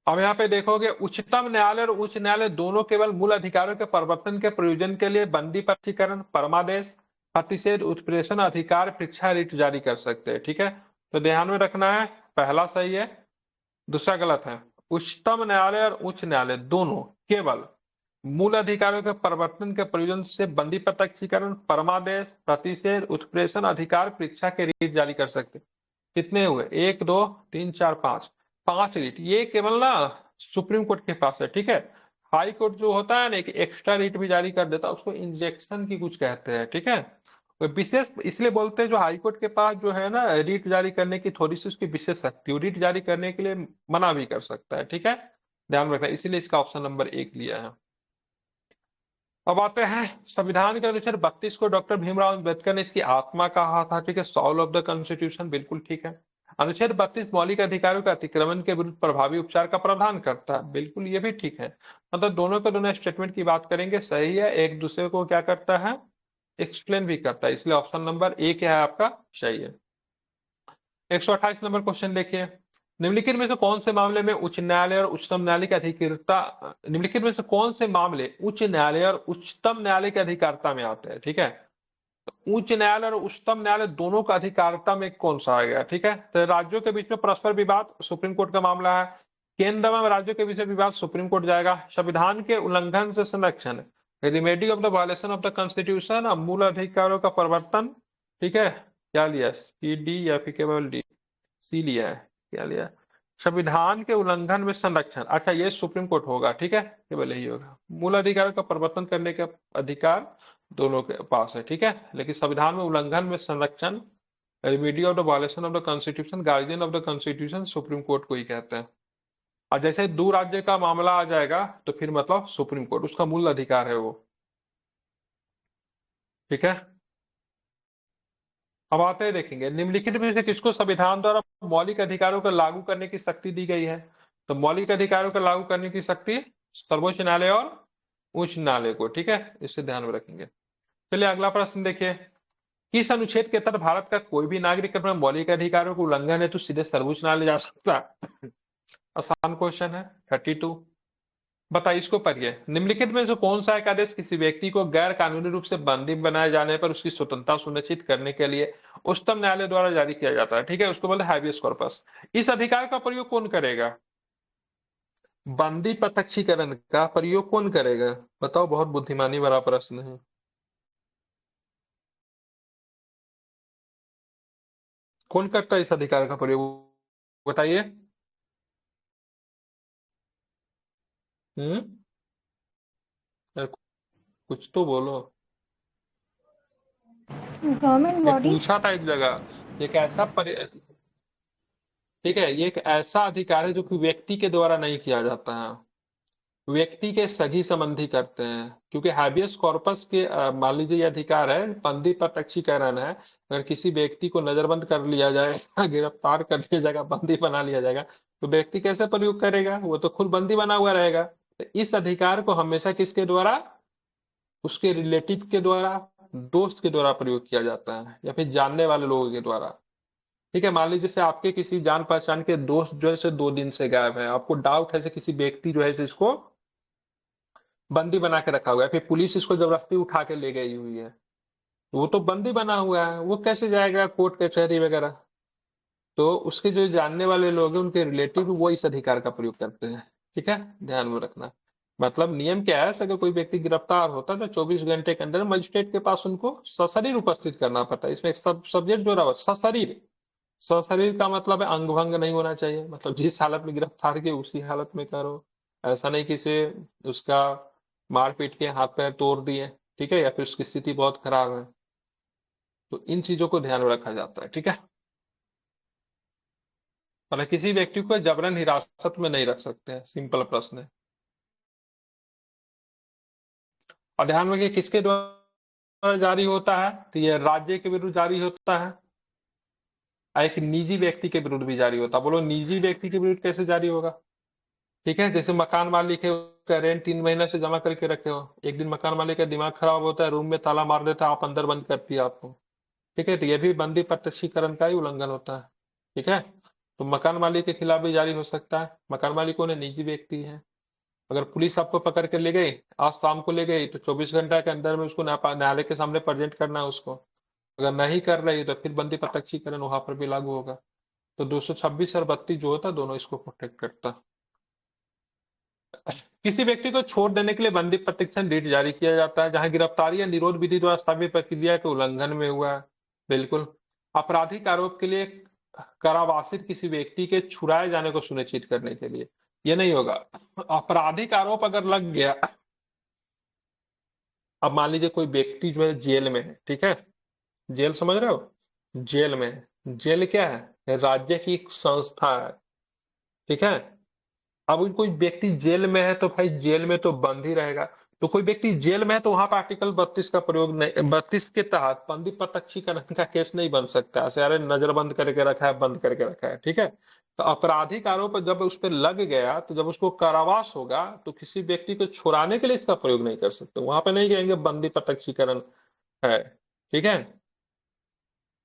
अब यहाँ पे देखोगे उच्चतम न्यायालय और उच्च न्यायालय दोनों केवल मूल अधिकारों के परिवर्तन के प्रयोजन के लिए बंदी प्रत्यक्षीकरण, परमादेश, प्रतिषेध, उत्प्रेषण अधिकार परीक्षा रिट जारी कर सकते हैं, ठीक है। तो ध्यान में रखना है, पहला सही है, दूसरा गलत है। उच्चतम न्यायालय और उच्च न्यायालय दोनों केवल मूल अधिकारों के परिवर्तन के प्रयोजन से बंदी प्रत्यक्षीकरण, परमादेश, प्रतिषेध, उत्प्रेषण अधिकार परीक्षा के रीट जारी कर सकते। कितने हुए? 1 2 3 4 5, 5 रीट। ये केवल ना सुप्रीम कोर्ट के पास है, ठीक है। हाई कोर्ट जो होता है ना, एक एक्स्ट्रा रीट भी जारी कर देता है, उसको इंजेक्शन की कुछ कहते हैं, ठीक है। तो विशेष इसलिए बोलते हैं जो हाई कोर्ट के पास जो है ना रीट जारी करने की थोड़ी सी उसकी विशेष शक्ति, वो रीट जारी करने के लिए मना भी कर सकता है, ठीक है। ध्यान रखना, इसीलिए इसका ऑप्शन नंबर 1 लिया है। अब आते हैं संविधान के अनुच्छेद 32 को डॉक्टर भीमराव अम्बेडकर ने इसकी आत्मा कहा था, ठीक है। सॉल ऑफ द कॉन्स्टिट्यूशन, बिल्कुल ठीक है। अनुच्छेद 32 मौलिक अधिकारों के अतिक्रमण के विरुद्ध प्रभावी उपचार का प्रावधान करता है, बिल्कुल ये भी ठीक है। मतलब दोनों के दोनों स्टेटमेंट की बात करेंगे, सही है, एक दूसरे को क्या करता है, एक्सप्लेन भी करता है, इसलिए ऑप्शन नंबर 1 क्या है आपका, सही है। 128 नंबर क्वेश्चन देखिए, निम्नलिखित में से कौन से मामले में उच्च न्यायालय और उच्चतम न्यायालय की अधिकारिता, निम्नलिखित में से कौन से मामले उच्च न्यायालय और उच्चतम न्यायालय की अधिकारिता में आते हैं, ठीक है। तो उच्च न्यायालय और उच्चतम न्यायालय दोनों का अधिकारिता में कौन सा आ गया, ठीक है। तो राज्यों के बीच में परस्पर विवाद सुप्रीम कोर्ट का मामला है, केंद्र में राज्यों के बीच में विवाद सुप्रीम कोर्ट जाएगा, संविधान के उल्लंघन से संरक्षण, remedy of the violation of the constitution, मूल अधिकारों का परिवर्तन, ठीक है। क्या लिया, सी डी या फिर केवल डी, सी लिया है, क्या लिया, संविधान के उल्लंघन में संरक्षण, अच्छा ये सुप्रीम कोर्ट होगा, ठीक है, केवल यही होगा। मूल अधिकारों का परिवर्तन करने का अधिकार दोनों के पास है, ठीक है, लेकिन संविधान में उल्लंघन में संरक्षण, remedy of the violation of the constitution, guardian of the constitution, supreme court को ही कहते हैं। और जैसे दो राज्य का मामला आ जाएगा तो फिर मतलब सुप्रीम कोर्ट, उसका मूल अधिकार है वो, ठीक है। अब आते हैं देखेंगे, निम्नलिखित में से किसको संविधान द्वारा मौलिक अधिकारों को लागू करने की शक्ति दी गई है। तो मौलिक अधिकारों को लागू करने की शक्ति सर्वोच्च न्यायालय और उच्च न्यायालय को, ठीक है, इसे ध्यान में रखेंगे। चलिए अगला प्रश्न देखिए, किस अनुच्छेद के तहत भारत का कोई भी नागरिक अपने मौलिक अधिकारों को उल्लंघन है तो सीधे सर्वोच्च न्यायालय जा सकता है। आसान क्वेश्चन है, 32। बताइए, इसको पढ़िए, निम्नलिखित में से कौन सा एक आदेश किसी व्यक्ति को गैर कानूनी रूप से बंदी बनाए जाने पर उसकी स्वतंत्रता सुनिश्चित करने के लिए उच्चतम न्यायालय द्वारा जारी किया जाता है, ठीक है, उसको बोलते हैं हैबियस कॉर्पस। इस अधिकार का प्रयोग कौन करेगा, बंदी प्रत्यक्षीकरण का प्रयोग कौन करेगा, बताओ, बहुत बुद्धिमानी वाला प्रश्न है। कौन करता है इस अधिकार का प्रयोग, बताइए। हम्म, कुछ तो बोलो। गवर्नमेंट ये बॉडीज। पूछा था एक जगह, एक ऐसा ठीक है, ये एक ऐसा अधिकार है जो कि व्यक्ति के द्वारा नहीं किया जाता है, व्यक्ति के सगी संबंधी करते हैं, क्योंकि हैबियस कॉर्पस के मान लीजिए ये अधिकार है, बंदी प्रत्यक्षीकरण है, अगर किसी व्यक्ति को नजरबंद कर लिया जाए गिरफ्तार कर लिया जाएगा, बंदी बना लिया जाएगा, तो व्यक्ति कैसे प्रयोग करेगा, वो तो खुद बंदी बना हुआ रहेगा। तो इस अधिकार को हमेशा किसके द्वारा, उसके रिलेटिव के द्वारा, दोस्त के द्वारा प्रयोग किया जाता है, या फिर जानने वाले लोगों के द्वारा, ठीक है। मान लीजिए जैसे आपके किसी जान पहचान के दोस्त जो है 2 दिन से गायब है, आपको डाउट है से किसी व्यक्ति जो है इसको बंदी बना के रखा हुआ है, फिर पुलिस इसको जबरदस्ती उठा के ले गई हुई है, तो वो तो बंदी बना हुआ है, वो कैसे जाएगा कोर्ट कचहरी वगैरह। तो उसके जो जानने वाले लोग हैं उनके रिलेटिव वो इस अधिकार का प्रयोग करते हैं, ठीक है, ध्यान में रखना। मतलब नियम क्या है, अगर कोई व्यक्ति गिरफ्तार होता है तो 24 घंटे के अंदर मजिस्ट्रेट के पास उनको सशरीर उपस्थित करना पड़ता है। इसमें एक सब्जेक्ट जोड़ा हुआ, सशरीर। सशरीर का मतलब है अंग भंग नहीं होना चाहिए, मतलब जिस हालत में गिरफ्तार किए उसी हालत में करो, ऐसा नहीं कि से उसका मार पीट के हाथ पैर तोड़ दिए, ठीक है, या फिर उसकी स्थिति बहुत खराब है, तो इन चीजों को ध्यान में रखा जाता है, ठीक है। मतलब किसी व्यक्ति को जबरन हिरासत में नहीं रख सकते हैं, सिंपल प्रश्न है। और ध्यान रखिए किसके द्वारा जारी होता है, तो ये राज्य के विरुद्ध जारी होता है, और एक निजी व्यक्ति के विरुद्ध भी जारी होता है। बोलो निजी व्यक्ति के विरुद्ध कैसे जारी होगा, ठीक है। जैसे मकान मालिक है, उसका रेंट 3 महीने से जमा करके रखे हो, एक दिन मकान मालिक का दिमाग खराब होता है, रूम में ताला मार देता है, आप अंदर बंद कर दिया आपको, ठीक है, तो ये भी बंदी प्रत्यक्षीकरण का ही उल्लंघन होता है, ठीक है। तो मकान मालिक के खिलाफ भी जारी हो सकता है, मकान मालिक कौन है, निजी व्यक्ति है। अगर पुलिस आपको पकड़ के ले गई, आज शाम को ले गई, तो 24 घंटे के अंदर में उसको न्यायालय के सामने प्रेजेंट करना है उसको, अगर नहीं कर रही तो फिर बंदी प्रत्यक्षीकरण वहां पर भी लागू होगा। तो 226 और 32 जो होता है दोनों इसको प्रोटेक्ट करता। किसी व्यक्ति को छोड़ देने के लिए बंदी प्रतिक्षण रीट जारी किया जाता है जहां गिरफ्तारी या निरोध विधि द्वारा स्थापित प्रक्रिया के उल्लंघन में हुआ है। बिल्कुल। आपराधिक आरोप के लिए कारावासित किसी व्यक्ति के छुड़ाए जाने को सुनिश्चित करने के लिए, ये नहीं होगा। आपराधिक आरोप अगर लग गया, अब मान लीजिए कोई व्यक्ति जो है जेल में है, ठीक है, जेल समझ रहे हो, जेल में है। जेल क्या है? राज्य की एक संस्था है, ठीक है। अब कोई व्यक्ति जेल में है तो भाई जेल में तो बंद ही रहेगा। तो कोई व्यक्ति जेल में है तो वहां पर आर्टिकल 32 का प्रयोग नहीं, 32 के तहत बंदी प्रत्यक्षीकरण का केस नहीं बन सकता। ऐसे अरे नजरबंद करके रखा है, बंद करके रखा है, ठीक है। तो आपराधिक आरोप जब उस पर लग गया तो जब उसको कारावास होगा तो किसी व्यक्ति को छुड़ाने के लिए इसका प्रयोग नहीं कर सकते। वहां पे नहीं कहेंगे बंदी प्रत्यक्षीकरण है, ठीक है।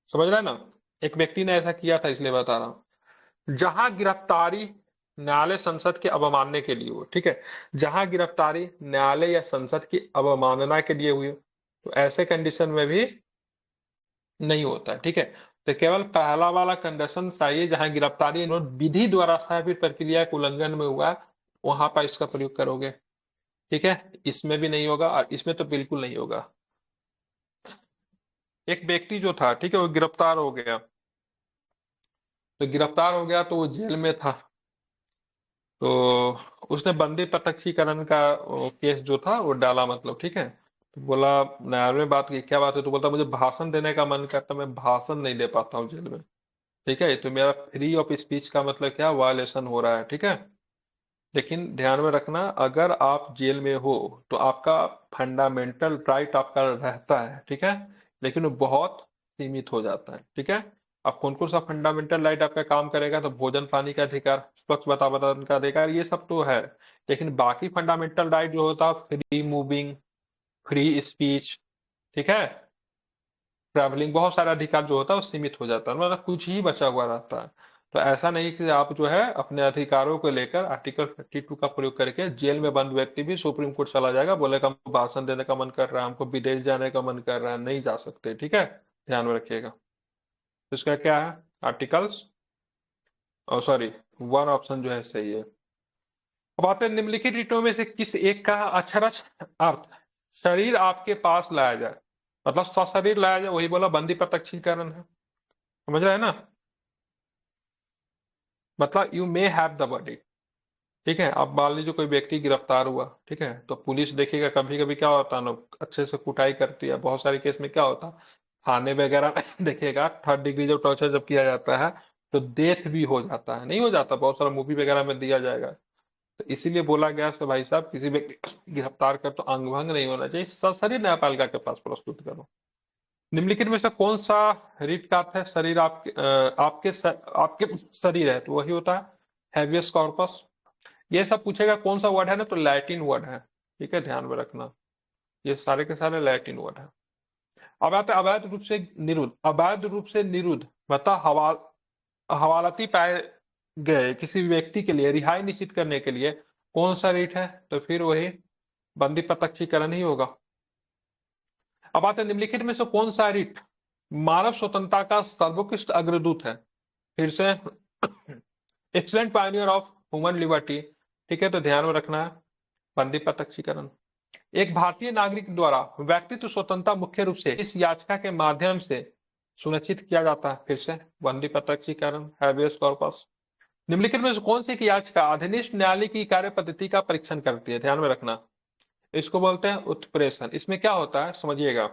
समझ रहे हैं ना? एक व्यक्ति ने ऐसा किया था इसलिए बता रहा हूं। जहां गिरफ्तारी न्यायालय संसद के अवमानने के लिए हो, ठीक है, जहां गिरफ्तारी न्यायालय या संसद की अवमानना के लिए हुई हो, तो ऐसे कंडीशन में भी नहीं होता है, ठीक है। तो केवल पहला वाला कंडीशन चाहिए जहां गिरफ्तारी विधि द्वारा स्थापित प्रक्रिया के उल्लंघन में हुआ, वहां पर इसका प्रयोग करोगे, ठीक है। इसमें भी नहीं होगा और इसमें तो बिल्कुल नहीं होगा। एक व्यक्ति जो था, ठीक है, वो गिरफ्तार हो गया, तो गिरफ्तार हो गया तो वो जेल में था, तो उसने बंदी प्रत्यक्षीकरण का केस जो था वो डाला, मतलब, ठीक है। तो बोला, न्यायालय में बात की, क्या बात है? तो बोलता मुझे भाषण देने का मन करता, मैं भाषण नहीं दे पाता हूँ जेल में, ठीक है। तो मेरा फ्री ऑफ स्पीच का मतलब क्या, वायलेशन हो रहा है, ठीक है। लेकिन ध्यान में रखना, अगर आप जेल में हो तो आपका फंडामेंटल राइट आपका रहता है, ठीक है, लेकिन वो बहुत सीमित हो जाता है, ठीक है। अब कौन कौन सा फंडामेंटल राइट आपका काम करेगा? तो भोजन पानी का अधिकार, स्वच्छ वातावरण का अधिकार, ये सब तो है। लेकिन बाकी फंडामेंटल राइट जो होता है, फ्री मूविंग, फ्री स्पीच, ठीक है, ट्रैवलिंग, बहुत सारा अधिकार जो होता है वो सीमित हो जाता है, मतलब कुछ ही बचा हुआ रहता है। तो ऐसा नहीं कि आप जो है अपने अधिकारों को लेकर आर्टिकल 52 का प्रयोग करके जेल में बंद व्यक्ति भी सुप्रीम कोर्ट चला जाएगा, बोलेगा हमको भाषण देने का मन कर रहा है, हमको विदेश जाने का मन कर रहा है, नहीं जा सकते, ठीक है। ध्यान में रखिएगा। तो इसका क्या है? आर्टिकल्स, और सॉरी, वन ऑप्शन जो है सही है। अब आते हैं निम्नलिखित रीतों में से किस एक का अक्षरश अर्थ शरीर आपके पास लाया जाए, मतलब सशरीर लाया जाए, वही बोला बंदी प्रत्यक्षीकरण है। समझ रहे हैं ना? मतलब you may have the body, ठीक है। अब मान लीजिए कोई व्यक्ति गिरफ्तार हुआ, ठीक है, तो पुलिस देखेगा, कभी कभी क्या होता है ना, अच्छे से कुटाई करती है, बहुत सारे केस में क्या होता है, थाने वगैरह में देखेगा, थर्ड डिग्री जब टॉर्चर जब किया जाता है तो डेथ भी हो जाता है, नहीं हो जाता, बहुत सारा मूवी वगैरह में दिया जाएगा। तो इसीलिए बोला गया है भाई साहब, किसी व्यक्ति गिरफ्तार कर तो अंग भंग नहीं होना चाहिए, सशरीर न्यायपालिका के पास प्रस्तुत करो। निम्नलिखित में से कौन सा रीट का अर्थ है शरीर आपके शरीर है, तो वही होता है हैबियस कॉर्पस। ये सब पूछेगा कौन सा वर्ड है ना, तो लैटिन वर्ड है, ठीक है, ध्यान में रखना, ये सारे के सारे लैटिन वर्ड है। अब आता है अवैध रूप से निरुद्ध। अवैध रूप से निरुद्ध मतलब हवालाती पाए गए किसी व्यक्ति के लिए रिहाई निश्चित करने के लिए कौन सा रीट है, तो फिर वही बंदी प्रत्यक्षीकरण ही होगा। अब आते हैं निम्नलिखित में से कौन सा रीट मानव स्वतंत्रता का सर्वोत्कृष्ट अग्रदूत है? फिर से excellent Pioneer of human liberty, ठीक है, तो ध्यान में रखना है बंदी प्रत्यक्षीकरण। एक भारतीय नागरिक द्वारा व्यक्तित्व स्वतंत्रता मुख्य रूप से इस याचिका के माध्यम से सुनिश्चित किया जाता है। फिर से बंदी प्रत्यक्षीकरण, हैबियस कॉर्पस। निम्नलिखित में से कौन सी एक याचिका अधीनस्थ न्यायालय की कार्य पद्धति का परीक्षण करती है? ध्यान में रखना, इसको बोलते हैं उत्प्रेषण। इसमें क्या होता है समझिएगा,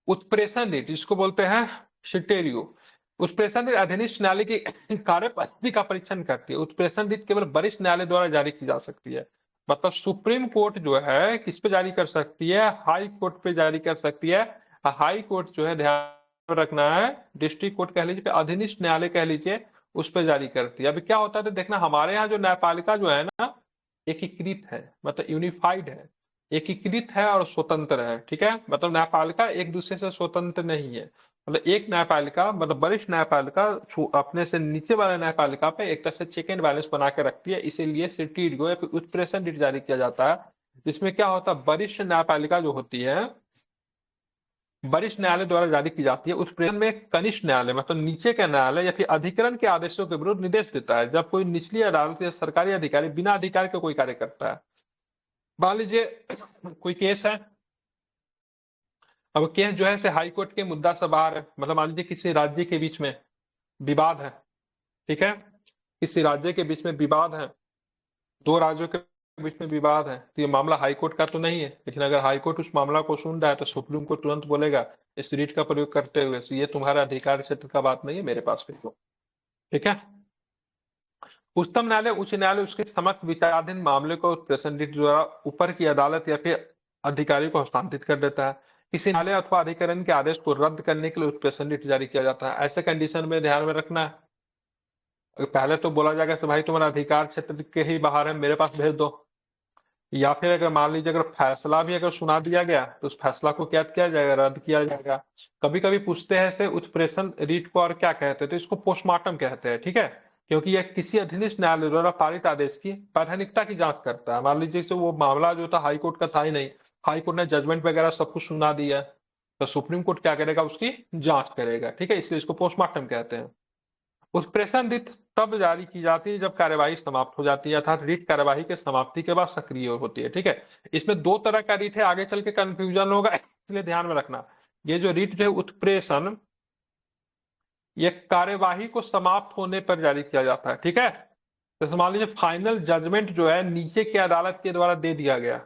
उत्प्रेषण रीट इसको बोलते हैं शिटेरियो। उत्प्रेषण रीट अधीनस्थ न्यायालय की कार्य पद्धति का परीक्षण करती है। उत्प्रेषण रीट केवल वरिष्ठ न्यायालय द्वारा जारी की जा सकती है, मतलब सुप्रीम कोर्ट जो है किस पे जारी कर सकती है? हाई कोर्ट पे जारी कर सकती है। हाई कोर्ट जो है, ध्यान रखना है, डिस्ट्रिक्ट कोर्ट कह लीजिए, अधीनस्थ न्यायालय कह लीजिए, उस पर जारी करती है। अभी क्या होता है तो देखना, हमारे यहाँ जो न्यायपालिका जो है ना, एकीकृत है, मतलब यूनिफाइड है, एकीकृत है और स्वतंत्र है, ठीक है। मतलब न्यायपालिका एक दूसरे से स्वतंत्र नहीं है, मतलब एक न्यायपालिका, मतलब वरिष्ठ न्यायपालिका अपने से नीचे वाले न्यायपालिका पे एक तरह से चेक एंड बैलेंस बना के रखती है, इसीलिए सिटीड को उत्प्रेषण रीट जारी किया जाता है। इसमें क्या होता है, वरिष्ठ न्यायपालिका जो होती है वरिष्ठ न्यायालय द्वारा जारी की जाती है। उस प्रेषण में कनिष्ठ न्यायालय मतलब नीचे का न्यायालय या फिर अधिकरण के आदेशों के विरुद्ध निर्देश देता है। जब कोई निचली अदालत या सरकारी अधिकारी बिना अधिकार के कोई कार्य करता है, मान लीजिए कोई केस है, अब केस जो है से हाई कोर्ट के मुद्दा से बाहर है, मतलब मान लीजिए किसी राज्य के बीच में विवाद है, ठीक है, किसी राज्य के बीच में विवाद है, दो राज्यों के बीच में विवाद है, तो ये मामला हाई कोर्ट का तो नहीं है, लेकिन अगर हाई कोर्ट उस मामला को सुन रहा है तो सुप्रीम कोर्ट तुरंत बोलेगा इस रीट का प्रयोग करते हुए ये तुम्हारा अधिकार क्षेत्र का बात नहीं है, मेरे पास भेजो, ठीक है। उच्चतम न्यायालय, उच्च न्यायालय उसके समक्ष विचाराधीन मामले को प्रेषण रीट द्वारा ऊपर की अदालत या फिर अधिकारी को हस्तांतरित कर देता है। किसी न्यायालय अथवा अधिकरण के आदेश को रद्द करने के लिए उत्प्रेषण रीट जारी किया जाता है। ऐसे कंडीशन में ध्यान में रखना है, पहले तो बोला जाएगा कि भाई तुम्हारा अधिकार क्षेत्र के ही बाहर है, मेरे पास भेज दो, या फिर अगर मान लीजिए अगर फैसला भी अगर सुना दिया गया तो उस फैसला को क्या किया जाएगा, रद्द किया जाएगा। कभी कभी पूछते हैं से उत्प्रेषण रीट को और क्या कहते हैं, तो इसको पोस्टमार्टम कहते हैं, ठीक है, क्योंकि यह किसी अधीनस्थ न्यायालय द्वारा पारित आदेश की वैधानिकता की जांच करता है। मान लीजिए से वो मामला जो था हाई कोर्ट का था ही नहीं, हाई कोर्ट ने जजमेंट वगैरह सब कुछ सुना दिया है, तो सुप्रीम कोर्ट क्या करेगा, उसकी जांच करेगा, ठीक है, इसलिए इसको पोस्टमार्टम कहते हैं। उत्प्रेषण रीट तब जारी की जाती है जब कार्यवाही समाप्त हो जाती है, अर्थात रीट कार्यवाही के समाप्ति के बाद सक्रिय होती है, ठीक है। इसमें दो तरह का रीट है, आगे चल के कंफ्यूजन होगा, इसलिए ध्यान में रखना। ये जो रीट जो है उत्प्रेषण, ये कार्यवाही को समाप्त होने पर जारी किया जाता है, ठीक है। जैसे मान लीजिए फाइनल जजमेंट जो है नीचे की अदालत के द्वारा दे दिया गया,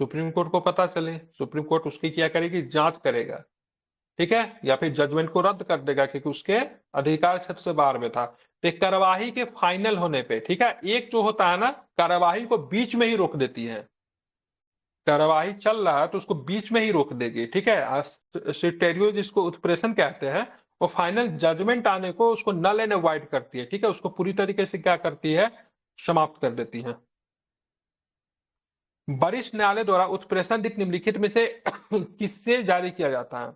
सुप्रीम कोर्ट को पता चले, सुप्रीम कोर्ट उसकी क्या करेगी, जांच करेगा, ठीक है, या फिर जजमेंट को रद्द कर देगा क्योंकि उसके अधिकार क्षेत्र से बाहर में था। तो कार्यवाही के फाइनल होने पे, ठीक है, एक जो होता है ना कार्यवाही को बीच में ही रोक देती है, कार्यवाही चल रहा है तो उसको बीच में ही रोक देगी, ठीक है, सिटेरियो जिसको उत्प्रेषण कहते हैं, वो फाइनल जजमेंट आने को उसको नल एंड अवॉइड करती है, ठीक है, उसको पूरी तरीके से क्या करती है, समाप्त कर देती है। वरिष्ठ न्यायालय द्वारा उत्प्रेषण रीट निम्नलिखित में से किससे जारी किया जाता है?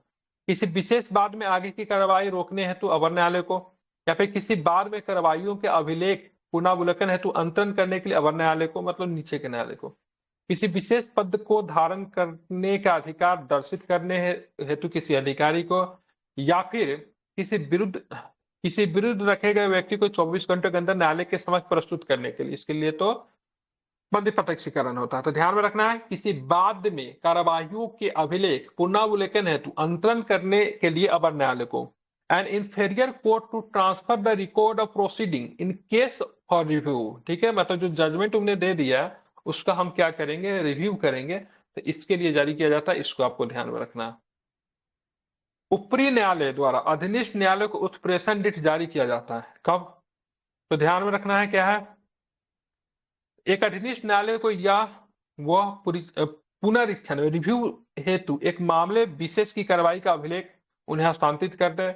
किसी विशेष बाद में आगे की कार्रवाई रोकने हेतु अवर न्यायालय को, या फिर किसी बाद में कार्रवाइयों के अभिलेख पुनर्वलोकन हेतु अंतरण करने के लिए अवर न्यायालय को, मतलब नीचे के न्यायालय को। किसी विशेष पद को धारण करने का अधिकार दर्शित करने हेतु किसी अधिकारी को, या फिर किसी विरुद्ध रखे गए व्यक्ति को 24 घंटे के अंदर न्यायालय के समक्ष प्रस्तुत करने के लिए, इसके लिए तो बंदी प्रत्यक्षीकरण होता है। तो ध्यान में रखना है, किसी बाद में कार्यवाहियों के अभिलेख पुनर्वलोकन हेतु अंतरण करने के लिए अवर न्यायालय को। An inferior court to transfer the record of proceeding in case for review, ठीक है, मतलब जो जजमेंट तुमने दे दिया उसका हम क्या करेंगे, रिव्यू करेंगे, तो इसके लिए जारी किया जाता है, इसको आपको ध्यान में रखना है। ऊपरी न्यायालय द्वारा अधीनस्थ न्यायालय को उत्प्रेषण रीट जारी किया जाता है, कब? तो ध्यान में रखना है क्या है, एक अधीनस्थ न्यायालय को या वह पुनरीक्षण रिव्यू हेतु एक मामले विशेष की कार्रवाई का अभिलेख उन्हें हस्तांतरित कर दे,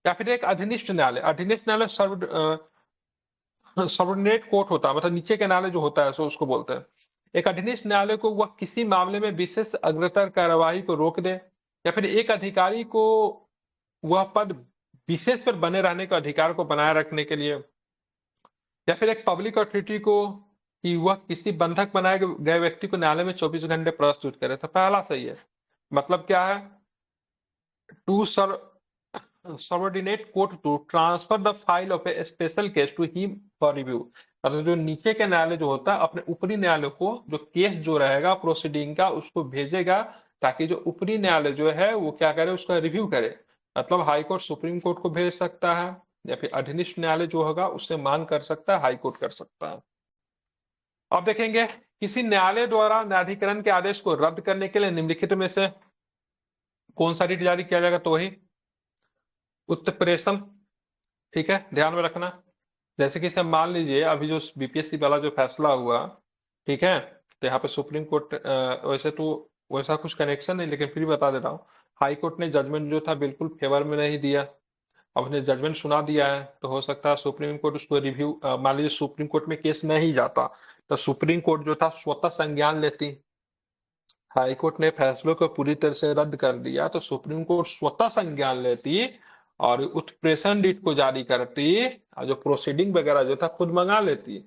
या फिर एक अधीनस्थ न्यायालय सबऑर्डिनेट कोर्ट होता है, मतलब नीचे का न्यायालय जो होता है सो उसको बोलते हैं। एक अधीनस्थ न्यायालय को वह किसी मामले में विशेष अग्रतर कार्रवाई को रोक दे, या फिर एक अधिकारी को वह पद विशेष पर बने रहने के अधिकार को बनाए रखने के लिए, या फिर एक पब्लिक अथॉरिटी को कि वह किसी बंधक बनाए गए व्यक्ति को न्यायालय में 24 घंटे प्रस्तुत करे। तो पहला सही है, मतलब क्या है, to subordinate court to transfer the file of a special case to him for review, मतलब जो नीचे के न्यायालय जो होता है अपने ऊपरी न्यायालय को जो केस जो रहेगा प्रोसीडिंग का उसको भेजेगा, ताकि जो ऊपरी न्यायालय जो है वो क्या करे, उसका रिव्यू करे। मतलब हाई कोर्ट सुप्रीम कोर्ट को भेज सकता है, या फिर अधीनस्थ न्यायालय जो होगा उससे मांग कर सकता है, हाई कोर्ट कर सकता है। अब देखेंगे किसी न्यायालय द्वारा न्यायाधिकरण के आदेश को रद्द करने के लिए निम्नलिखित में से कौन सा रीट जारी किया जाएगा, तो वही उत्प्रेषण, ठीक है, ध्यान में रखना। जैसे कि मान लीजिए अभी जो बीपीएससी वाला जो फैसला हुआ, ठीक है, तो यहाँ पे सुप्रीम कोर्ट वैसे तो वैसा कुछ कनेक्शन नहीं, लेकिन फिर भी बता दे रहा हूँ, हाई कोर्ट ने जजमेंट जो था बिल्कुल फेवर में नहीं दिया, अब उसने जजमेंट सुना दिया है, तो हो सकता है सुप्रीम कोर्ट उसको रिव्यू, मान लीजिए सुप्रीम कोर्ट में केस नहीं जाता तो सुप्रीम कोर्ट जो था स्वतः संज्ञान लेती, हाई कोर्ट ने फैसलों को पूरी तरह से रद्द कर दिया तो सुप्रीम कोर्ट स्वतः संज्ञान लेती और उत्प्रेषण रीट को जारी करती, और जो प्रोसीडिंग वगैरह जो था खुद मंगा लेती,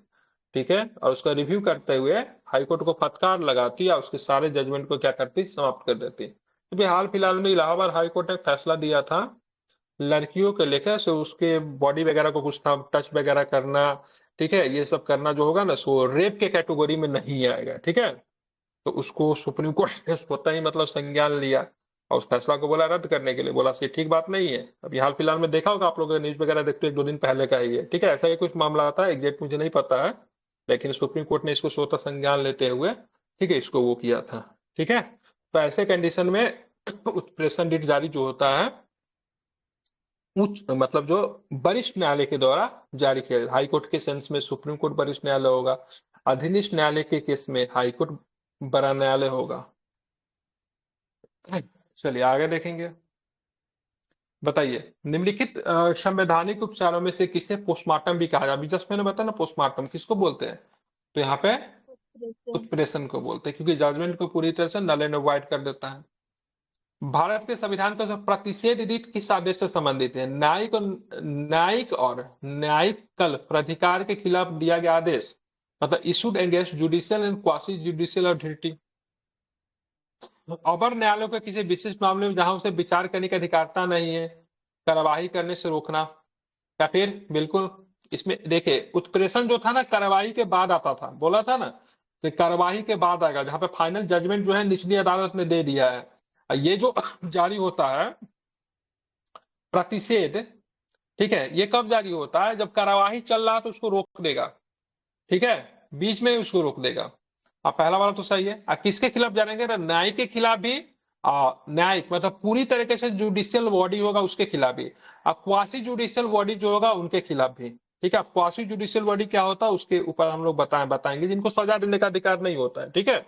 ठीक है, और उसका रिव्यू करते हुए हाई कोर्ट को फटकार लगाती और उसके सारे जजमेंट को क्या करती, समाप्त कर देती। अभी हाल फिलहाल में इलाहाबाद हाई कोर्ट ने एक फैसला दिया था लड़कियों को लेकर, सो उसके बॉडी वगैरह को कुछ था टच वगैरह करना, ठीक है, ये सब करना जो होगा ना, सो रेप के कैटेगरी में नहीं आएगा, ठीक है। तो उसको सुप्रीम कोर्ट ने स्वतः ही मतलब संज्ञान लिया और उस फैसला को बोला रद्द करने के लिए, बोला ये ठीक बात नहीं है। अभी हाल फिलहाल में देखा होगा आप लोग न्यूज वगैरह देखते हो, 1-2 दिन पहले का ही है, ठीक है। ऐसा ही कुछ मामला था, एग्जैक्ट मुझे नहीं पता है, लेकिन सुप्रीम कोर्ट ने इसको स्वतः संज्ञान लेते हुए, ठीक है, इसको वो किया था, ठीक है। तो ऐसे कंडीशन में उत्प्रेषण रिट जारी जो होता है उच्च मतलब जो वरिष्ठ न्यायालय के द्वारा जारी किया जाए। हाई कोर्ट के सेंस में सुप्रीम कोर्ट वरिष्ठ न्यायालय होगा, अधीनस्थ न्यायालय के केस में हाई कोर्ट बड़ा न्यायालय होगा। चलिए आगे देखेंगे। बताइए, निम्नलिखित संवैधानिक उपचारों में से किसे पोस्टमार्टम भी कहा जाए? अभी जस्ट मैंने बताया ना, पोस्टमार्टम किसको बोलते हैं, तो यहाँ पे उत्प्रेषण को बोलते हैं, क्योंकि जजमेंट को पूरी तरह से नल एंड वाइड कर देता है। भारत के संविधान का जो प्रतिषेध रिट किस आदेश से संबंधित है? न्यायिक कल प्राधिकार के खिलाफ दिया गया आदेश, मतलब issued against judicial and quasi judicial authority. अवर न्यायालयों के किसी विशिष्ट मामले में जहां उसे विचार करने की अधिकारता नहीं है, कार्यवाही करने से रोकना, या फिर बिल्कुल इसमें देखिए उत्प्रेषण जो था ना कार्यवाही के बाद आता था, बोला था ना, तो कार्यवाही के बाद आएगा, जहां पे फाइनल जजमेंट जो है निचली अदालत ने दे दिया है। ये जो जारी होता है प्रतिषेध, ठीक है, ये कब जारी होता है? जब कार्यवाही चल रहा है तो उसको रोक देगा, ठीक है, बीच में उसको रोक देगा। अब पहला वाला तो सही है। अब किसके खिलाफ जानेंगे? तो न्यायिक के खिलाफ भी, न्यायिक मतलब पूरी तरीके से जुडिशियल बॉडी होगा उसके खिलाफ भी, अब क्वासी जुडिशियल बॉडी जो होगा उनके खिलाफ भी, ठीक है। क्वासी जुडिशियल बॉडी क्या होता है उसके ऊपर हम लोग बताएंगे, जिनको सजा देने का अधिकार नहीं होता है, ठीक है,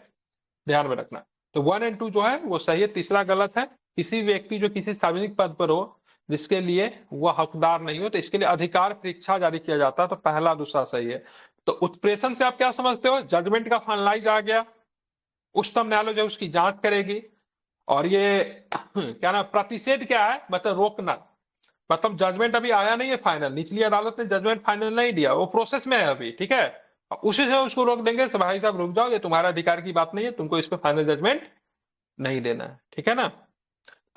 ध्यान में रखना। तो 1 और 2 जो है वो सही है, तीसरा गलत है। किसी व्यक्ति जो किसी सार्वजनिक पद पर हो जिसके लिए वह हकदार नहीं हो, तो इसके लिए अधिकार परीक्षा जारी किया जाता है, तो पहला दूसरा सही है। तो उत्प्रेषण से आप क्या समझते हो? जजमेंट का फाइनलाइज आ गया, उच्चतम न्यायालय जो उसकी जांच करेगी, और ये क्या ना प्रतिषेध क्या है, मतलब रोकना, मतलब जजमेंट अभी आया नहीं है फाइनल, निचली अदालत ने जजमेंट फाइनल नहीं दिया, वो प्रोसेस में है अभी, ठीक है, उसी से उसको रोक देंगे, तो भाई साहब रुक जाओ, ये तुम्हारा अधिकार की बात नहीं है, तुमको इस पे फाइनल जजमेंट नहीं देना है, ठीक है ना।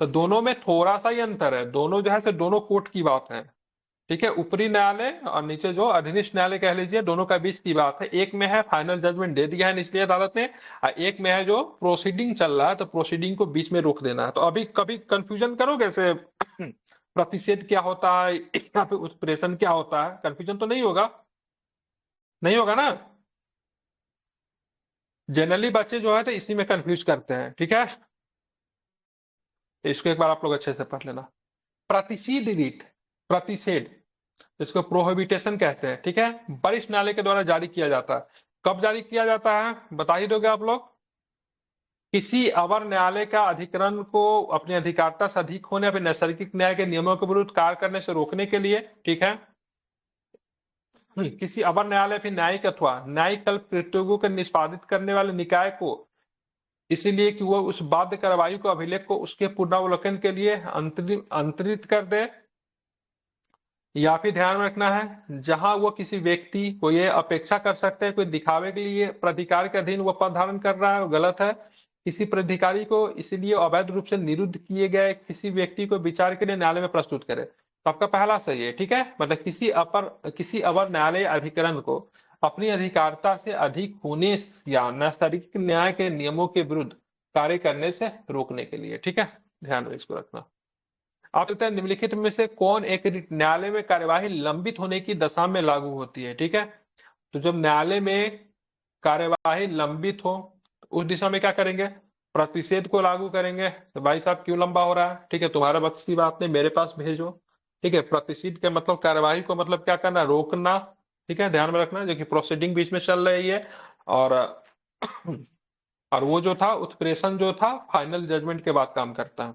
तो दोनों में थोड़ा सा ही अंतर है, दोनों जो है से दोनों कोर्ट की बात है, ठीक है, ऊपरी न्यायालय और नीचे जो अधीनस्थ न्यायालय कह लीजिए, दोनों का बीच की बात है। एक में है फाइनल जजमेंट दे दिया है निचली अदालत ने, और एक में है जो प्रोसीडिंग चल रहा है, तो प्रोसीडिंग को बीच में रोक देना है। तो अभी कभी कंफ्यूजन करोगे से प्रतिषेध क्या होता है या फिर उत्प्रेषण क्या होता है, कंफ्यूजन तो नहीं होगा, नहीं होगा ना। जनरली बच्चे जो है तो इसी में कंफ्यूज करते हैं, ठीक है, तो इसको एक बार आप लोग अच्छे से पढ़ लेना। प्रतिषेध रिट, प्रतिषेध, इसको प्रोहिबिटेशन कहते हैं, ठीक है, वरिष्ठ न्यायालय के द्वारा जारी किया जाता है। कब जारी किया जाता है बता ही दोगे आप लोग? किसी अवर न्यायालय का अधिकरण को अपनी अधिकारिता से अधिक होने या फिर नैसर्गिक न्याय के नियमों के विरुद्ध कार्य करने से रोकने के लिए, ठीक है। किसी अवर न्यायालय फिर न्यायिक अथवा न्यायिक कल्प कृत्यों को निष्पादित करने वाले निकाय को, इसीलिए कि वो उस बाध्य कार्यवाही को अभिलेख को उसके पुनरावलोकन के लिए अंतरित कर दे, या फिर ध्यान में रखना है जहां वो किसी व्यक्ति को ये अपेक्षा कर सकते हैं कोई दिखावे के लिए प्राधिकार के अधीन वो पद धारण कर रहा है, वो गलत है। किसी प्राधिकारी को इसलिए अवैध रूप से निरुद्ध किए गए किसी व्यक्ति को विचार के लिए न्यायालय में प्रस्तुत करे, तो आपका पहला सही है, ठीक है, मतलब किसी अवर न्यायालय अधिकरण को अपनी अधिकारिता से अधिक होने या नैसर्गिक न्याय के नियमों के विरुद्ध कार्य करने से रोकने के लिए, ठीक है, ध्यान में इसको रखना। आप कहते हैं निम्नलिखित में से कौन एक न्यायालय में कार्यवाही लंबित होने की दशा में लागू होती है, ठीक है। तो जब न्यायालय में कार्यवाही लंबित हो तो उस दिशा में क्या करेंगे? प्रतिषेध को लागू करेंगे। तो भाई साहब क्यों लंबा हो रहा है, ठीक है, तुम्हारे बस की बात नहीं, मेरे पास भेजो, ठीक है। प्रतिषेध के मतलब कार्यवाही को मतलब क्या करना, रोकना, ठीक है, ध्यान में रखना, जो कि प्रोसीडिंग बीच में चल रही है, और और वो जो था उत्प्रेषण जो था फाइनल जजमेंट के बाद काम करता है।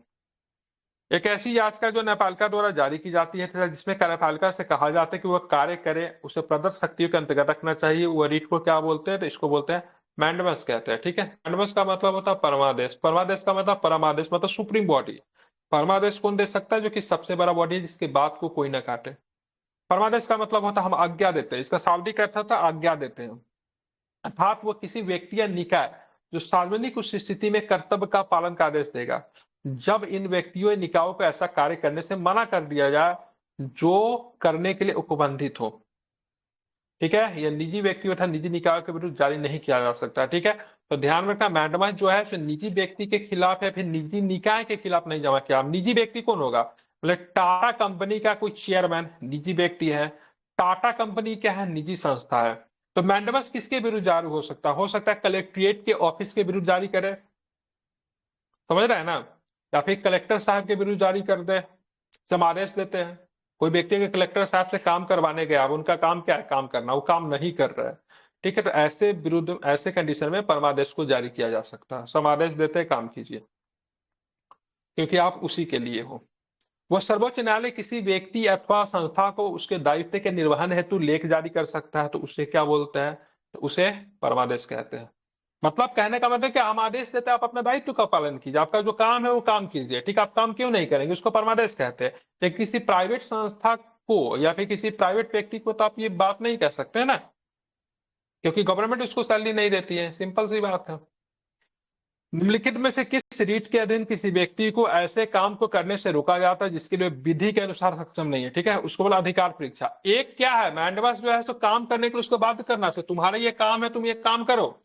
एक ऐसी याचिका जो न्यायपालिका द्वारा जारी की जाती है तथा जिसमें कार्यपालिका से कहा जाता है कि वह कार्य करे, उसे प्रदत्त शक्तियों के अंतर्गत रखना चाहिए, वह रीट को क्या बोलते हैं? तो इसको बोलते हैं मैंडमस कहते हैं, ठीक है। मैंडमस का मतलब होता है परमादेश, परमादेश का मतलब परमादेश मतलब सुप्रीम बॉडी। परमादेश कौन दे सकता है? जो कि सबसे बड़ा बॉडी है जिसकी बात को कोई ना काटे। परमादेश का मतलब होता है हम आज्ञा देते हैं, इसका शाब्दिक अर्थ होता है आज्ञा देते हैं, अर्थात वो किसी व्यक्ति या निकाय जो सार्वजनिक उस स्थिति में कर्तव्य का पालन का आदेश देगा। जब इन व्यक्तियों या निकायों को ऐसा कार्य करने से मना कर दिया जाए जो करने के लिए उपबंधित हो। ठीक है, यह निजी व्यक्तियों तथा निजी निकायों के विरुद्ध जारी नहीं किया जा सकता। ठीक है, तो ध्यान रखना मैंडेमस जो है निजी व्यक्ति के खिलाफ या फिर निजी निकाय के खिलाफ नहीं जमा किया। निजी व्यक्ति कौन होगा? बोले टाटा कंपनी का कोई चेयरमैन निजी व्यक्ति है, टाटा कंपनी क्या है? निजी संस्था है। तो मैंडेमस किसके विरुद्ध जारी हो सकता है? हो सकता है कलेक्ट्रेट के ऑफिस के विरुद्ध जारी करे, समझ रहे हैं ना, या फिर कलेक्टर साहब के विरुद्ध जारी कर दे, समादेश देते हैं। कोई व्यक्ति के कलेक्टर साहब से काम करवाने गया, अब उनका काम क्या है? काम करना, वो काम नहीं कर रहा है। ठीक है, तो ऐसे विरुद्ध, ऐसे कंडीशन में परमादेश को जारी किया जा सकता है। समादेश देते हैं काम कीजिए, क्योंकि आप उसी के लिए हो। वह सर्वोच्च न्यायालय किसी व्यक्ति अथवा संस्था को उसके दायित्व के निर्वहन हेतु लेख जारी कर सकता है, तो उसे क्या बोलते हैं? तो उसे परमादेश कहते हैं। मतलब कहने का मतलब कि हम आदेश देते हैं आप अपने दायित्व का पालन कीजिए, आपका जो काम है वो काम कीजिए। ठीक है, आप काम क्यों नहीं करेंगे, उसको परमादेश कहते हैं। लेकिन किसी प्राइवेट संस्था को या फिर किसी प्राइवेट व्यक्ति को तो आप ये बात नहीं कह सकते ना, क्योंकि गवर्नमेंट उसको सैलरी नहीं देती है, सिंपल सी बात है। निम्नलिखित में से किस रीट के अधीन किसी व्यक्ति को ऐसे काम को करने से रोका जाता है जिसके लिए विधि के अनुसार सक्षम नहीं है? ठीक है, उसको बोला अधिकार परीक्षा। एक क्या है, मैंडेमस जो है सो काम करने के लिए उसको बाध्य करना से तुम्हारा ये काम है, तुम ये काम करो।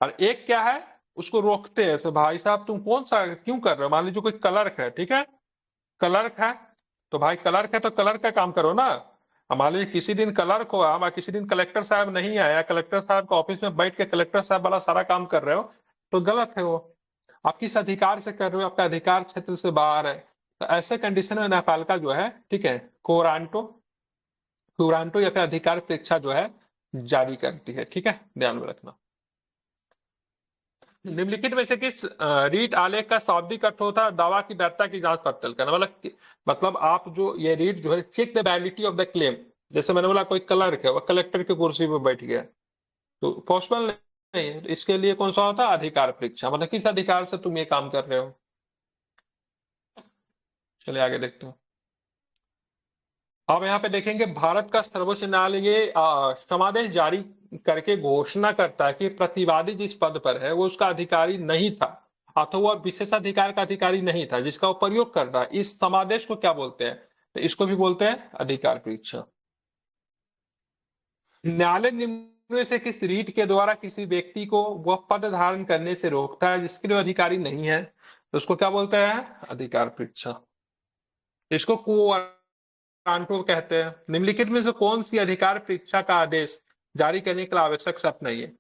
और एक क्या है, उसको रोकते हैं, ऐसे भाई साहब तुम कौन सा क्यों कर रहे हो? मान लीजिए कोई क्लर्क है, ठीक है, क्लर्क है, तो भाई क्लर्क है तो क्लर्क का काम करो ना। मान लीजिए किसी दिन क्लर्क हो आप, किसी दिन कलेक्टर साहब नहीं आया, कलेक्टर साहब का ऑफिस में बैठ के कलेक्टर साहब वाला सारा काम कर रहे हो, तो गलत है वो। आप किस अधिकार से कर रहे हो? आपका अधिकार क्षेत्र से बाहर है। तो ऐसे कंडीशन में न्यायपालिका जो है, ठीक है, कोरांटो या फिर अधिकार परीक्षा जो है जारी करती है। ठीक है, ध्यान में रखना। निम्नलिखित में से किस रीट आलेख का शाब्दिक अर्थ होता है? दावा की वैधता की जांच पड़ताल करना। मतलब आप जो ये रीट जो है, check the validity of the claim. जैसे मैंने बोला कोई क्लर्क है, वह कलेक्टर की कुर्सी पर बैठ गया, तो पॉसिबल नहीं है। इसके लिए कौन सा होता है? अधिकार परीक्षा। मतलब किस अधिकार से तुम ये काम कर रहे हो। चलिए आगे देखते हो। अब यहाँ पे देखेंगे भारत का सर्वोच्च न्यायालय ये समादेश जारी करके घोषणा करता है कि प्रतिवादी जिस पद पर है वो उसका अधिकारी नहीं था अथवा वह विशेषाधिकार का अधिकारी नहीं था जिसका वो प्रयोग कर रहा है। इस समादेश को क्या बोलते हैं? तो इसको भी बोलते हैं अधिकार परीक्षा। न्यायालय निम्न में से किस रीट के द्वारा किसी व्यक्ति को वह पद धारण करने से रोकता है जिसके लिए अधिकारी नहीं है? तो उसको क्या बोलते हैं? अधिकार परीक्षा। इसको को कहते हैं। निम्नलिखित में से कौन सी अधिकार परीक्षा का आदेश जारी करने के लिए आवश्यक शर्त नहीं है?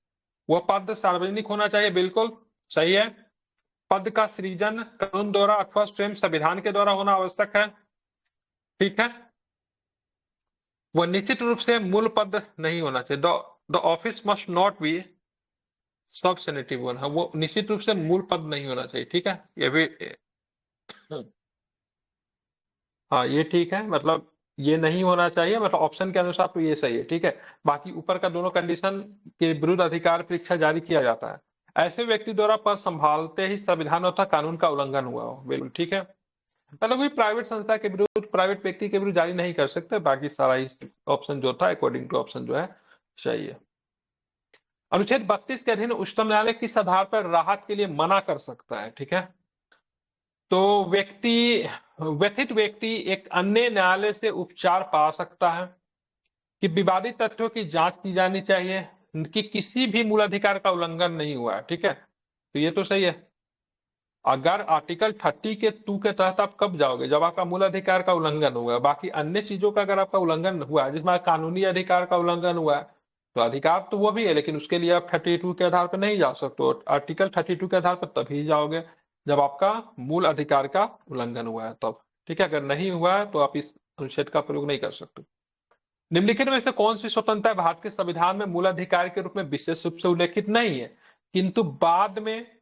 वह पद सार्वजनिक होना चाहिए, बिल्कुल सही है। पद का सृजन कानून द्वारा अथवा स्वयं संविधान के द्वारा होना आवश्यक है। ठीक है, वह निश्चित रूप से मूल पद नहीं होना चाहिए। The office must not be substantive one. वो निश्चित रूप से मूल पद नहीं होना चाहिए। ठीक है, ये भी हाँ ये ठीक है, मतलब ये नहीं होना चाहिए, मतलब ऑप्शन के अनुसार तो ये सही है। ठीक है, बाकी ऊपर का दोनों कंडीशन के विरुद्ध अधिकार परीक्षा जारी किया जाता है ऐसे व्यक्ति द्वारा पद संभालते ही संविधान अथवा कानून का उल्लंघन हुआ हो। बिल्कुल ठीक है, मतलब कोई प्राइवेट संस्था के विरुद्ध, प्राइवेट व्यक्ति के विरुद्ध जारी नहीं कर सकते। बाकी सारा ही ऑप्शन जो था अकॉर्डिंग टू ऑप्शन जो है सही है। अनुच्छेद 32 के अधीन उच्चतम न्यायालय किस आधार पर राहत के लिए मना कर सकता है? ठीक है, तो व्यथित व्यक्ति एक अन्य न्यायालय से उपचार पा सकता है, कि विवादित तथ्यों की जांच की जानी चाहिए, कि किसी भी मूलाधिकार का उल्लंघन नहीं हुआ है। ठीक है, तो ये तो सही है। अगर आर्टिकल 30 के 2 के तहत आप कब जाओगे? जब आपका मूलाधिकार का उल्लंघन हुआ है। बाकी अन्य चीजों का अगर आपका उल्लंघन हुआ है, जिसमें कानूनी अधिकार का उल्लंघन हुआ है, तो अधिकार तो वो भी है, लेकिन उसके लिए आप 32 के आधार पर नहीं जा सकते। आर्टिकल 32 के आधार पर तभी जाओगे जब आपका मूल अधिकार का उल्लंघन हुआ है तब। ठीक है, अगर नहीं हुआ है तो आप इस अनुच्छेद का प्रयोग नहीं कर सकते। निम्नलिखित में से कौन सी स्वतंत्रता भारत के संविधान में मूलाधिकार के रूप में विशेष रूप से उल्लेखित नहीं है, किंतु बाद में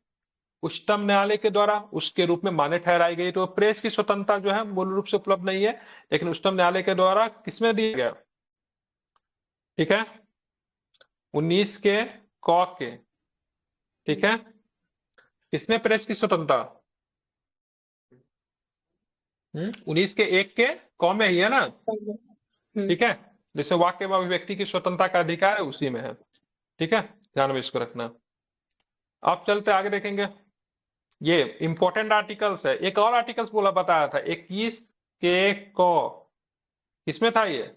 उच्चतम न्यायालय के द्वारा उसके रूप में मान्य ठहराई गई? तो प्रेस की स्वतंत्रता जो है मूल रूप से उपलब्ध नहीं है, लेकिन उच्चतम न्यायालय के द्वारा किसमें दिया गया? ठीक है, 19 के क के। ठीक है, किसमें प्रेस की स्वतंत्रता? 19 के 1 के क में ही है ना। ठीक है, जैसे वाक्य व अभिव्यक्ति की स्वतंत्रता का अधिकार है उसी में है। ठीक है, ध्यान में इसको रखना। आप चलते आगे देखेंगे। ये इंपॉर्टेंट आर्टिकल्स है। एक और आर्टिकल्स बोला बताया था 21 के क, किसमें था ये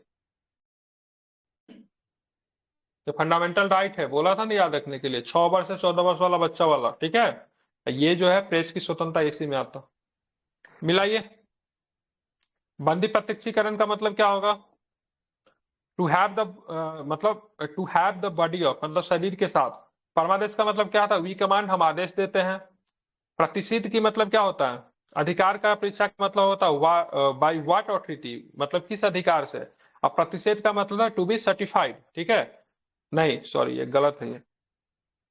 फंडामेंटल राइट है, बोला था ना याद रखने के लिए, 6 वर्ष से 14 वर्ष वाला बच्चा वाला, ठीक है। ये जो है प्रेस की स्वतंत्रता इसी में आता। मिलाइए, बंदी प्रत्यक्षीकरण का मतलब क्या होगा? टू हैव द मतलब to have the body of, मतलब शरीर के साथ। परमादेश का मतलब क्या था? वी कमांड, हम आदेश देते हैं। प्रतिषिध की मतलब क्या होता है? अधिकार का परीक्षा का मतलब होता है बाई व्हाट ऑथोरिटी, मतलब किस अधिकार से। अब प्रतिषेध का मतलब है टू बी सर्टिफाइड, ठीक है। नहीं सॉरी, ये गलत है, ये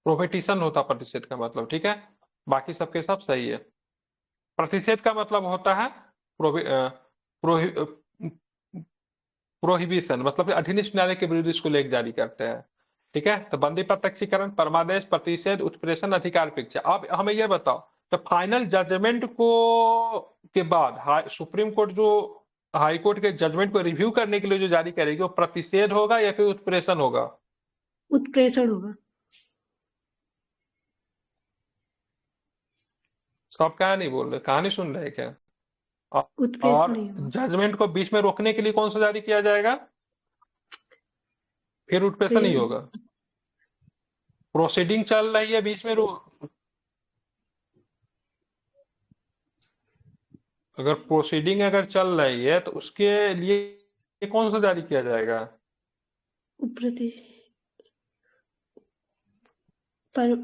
प्रोहिबिशन होता प्रतिषेध का मतलब, ठीक है। बाकी सबके सब सही है। प्रतिषेध का मतलब होता है प्रोहिबिशन, मतलब अधीनस्थ न्यायालय के विरुद्ध इसको लेख जारी करते हैं, ठीक है। तो बंदी प्रत्यक्षीकरण, परमादेश, प्रतिषेध, उत्प्रेषण, अधिकार परीक्षा। अब हमें यह बताओ, तो फाइनल जजमेंट को के बाद सुप्रीम कोर्ट जो हाई कोर्ट के जजमेंट को रिव्यू करने के लिए जो जारी करेगी, वो प्रतिषेध होगा या फिर उत्प्रेषण होगा? उत्प्रेषण होगा। सब क्या नहीं बोल रहे, कहानी सुन रहे क्या? उत्प्रेषण और नहीं होगा। जजमेंट को बीच में रोकने के लिए कौन सा जारी किया जाएगा? फिर उत्प्रेषण नहीं फिर होगा। प्रोसीडिंग चल रही है, बीच में अगर प्रोसीडिंग अगर चल रही है तो उसके लिए कौन सा जारी किया जाएगा? प्रति पर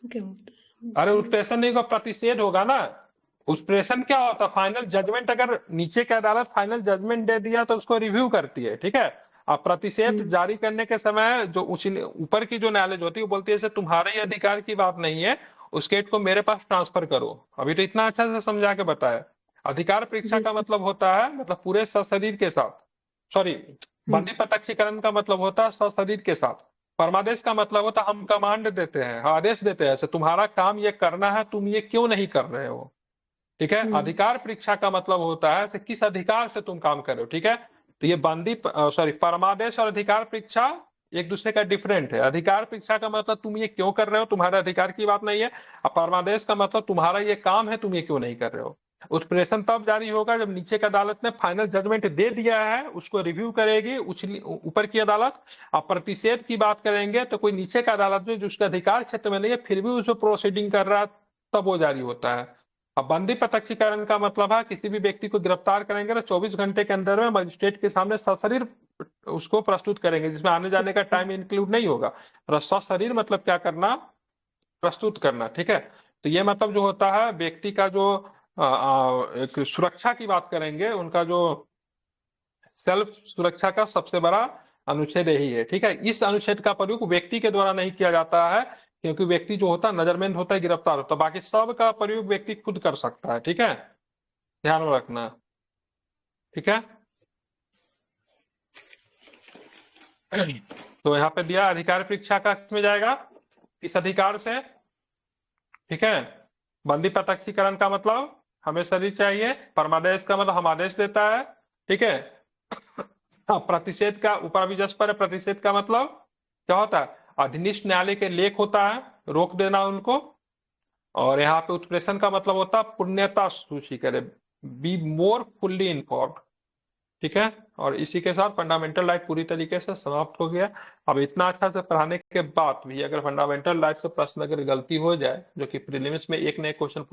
क्या बोलते हैं? अरे उत्प्रेषण नहीं होगा, प्रतिषेध होगा ना। उत्प्रेषण क्या होता है? फाइनल जजमेंट, अगर नीचे की अदालत फाइनल जजमेंट दे दिया तो उसको रिव्यू करती है, ठीक है। अब प्रतिषेध जारी करने के समय जो ऊपर की जो न्यायालय होती है वो बोलती है जैसे तुम्हारे ही अधिकार की बात नहीं है, उस केस को मेरे पास ट्रांसफर करो। अभी तो इतना अच्छा से समझा के बताया। अधिकार परीक्षा का जैसे मतलब होता है मतलब पूरे सशरीर के साथ, सॉरी, बंदी प्रत्यक्षीकरण का मतलब होता है सशरीर के साथ। परमादेश का मतलब होता है हम कमांड देते हैं, आदेश देते हैं, ऐसे तुम्हारा काम ये करना है, तुम ये क्यों नहीं कर रहे हो, ठीक है। अधिकार परीक्षा का मतलब होता है किस अधिकार से तुम काम कर रहे हो, ठीक है। तो ये बंदी सॉरी परमादेश और अधिकार परीक्षा एक दूसरे का डिफरेंट है। अधिकार परीक्षा का मतलब तुम ये क्यों कर रहे हो, तुम्हारे अधिकार की बात नहीं है। और परमादेश का मतलब तुम्हारा ये काम है, तुम ये क्यों नहीं कर रहे हो। उत्प्रेषण तब जारी होगा जब नीचे की अदालत ने फाइनल जजमेंट दे दिया है, उसको रिव्यू करेगी ऊपर की अदालत। अब प्रतिषेध की बात करेंगे तो कोई नीचे का अदालत में जो उसके अधिकार क्षेत्र में नहीं है फिर भी उसमें प्रोसीडिंग कर रहा है, तब वो जारी होता है। अब बंदी प्रत्यक्षीकरण का मतलब है किसी भी व्यक्ति को गिरफ्तार करेंगे तो 24 घंटे के अंदर में मजिस्ट्रेट के सामने सशरीर उसको प्रस्तुत करेंगे, जिसमें आने जाने का टाइम इंक्लूड नहीं होगा। और सशरीर मतलब क्या करना? प्रस्तुत करना, ठीक है। तो ये मतलब जो होता है व्यक्ति का जो एक सुरक्षा की बात करेंगे, उनका जो सेल्फ सुरक्षा का सबसे बड़ा अनुच्छेद यही है, ठीक है। इस अनुच्छेद का प्रयोग व्यक्ति के द्वारा नहीं किया जाता है, क्योंकि व्यक्ति जो होता है नजरबंद होता है, गिरफ्तार होता है। बाकी सब का प्रयोग व्यक्ति खुद कर सकता है, ठीक है, ध्यान में रखना, ठीक है। तो यहाँ पे दिया अधिकार परीक्षा का किसमें जाएगा? इस अधिकार से, ठीक है। बंदी प्रत्यक्षीकरण का मतलब हमें शरीर चाहिए। परमादेश का मतलब हम आदेश देता है, ठीक है। प्रतिषेध का ऊपर भी जस पर है, प्रतिषेध का मतलब क्या होता है? अधीनस्थ न्यायालय के लेख होता है, रोक देना उनको। और यहाँ पे उत्प्रेषण का मतलब होता है पुण्यता सूची करे, बी मोर फुल्ली इन्फॉर्म्ड, ठीक है। और इसी के साथ फंडामेंटल राइट पूरी तरीके से समाप्त हो गया। अब इतना अच्छा से पढ़ाने के बाद भी अगर फंडामेंटल राइट से प्रश्न अगर गलती हो जाए, जो कि प्रीलिम्स में एक नए क्वेश्चन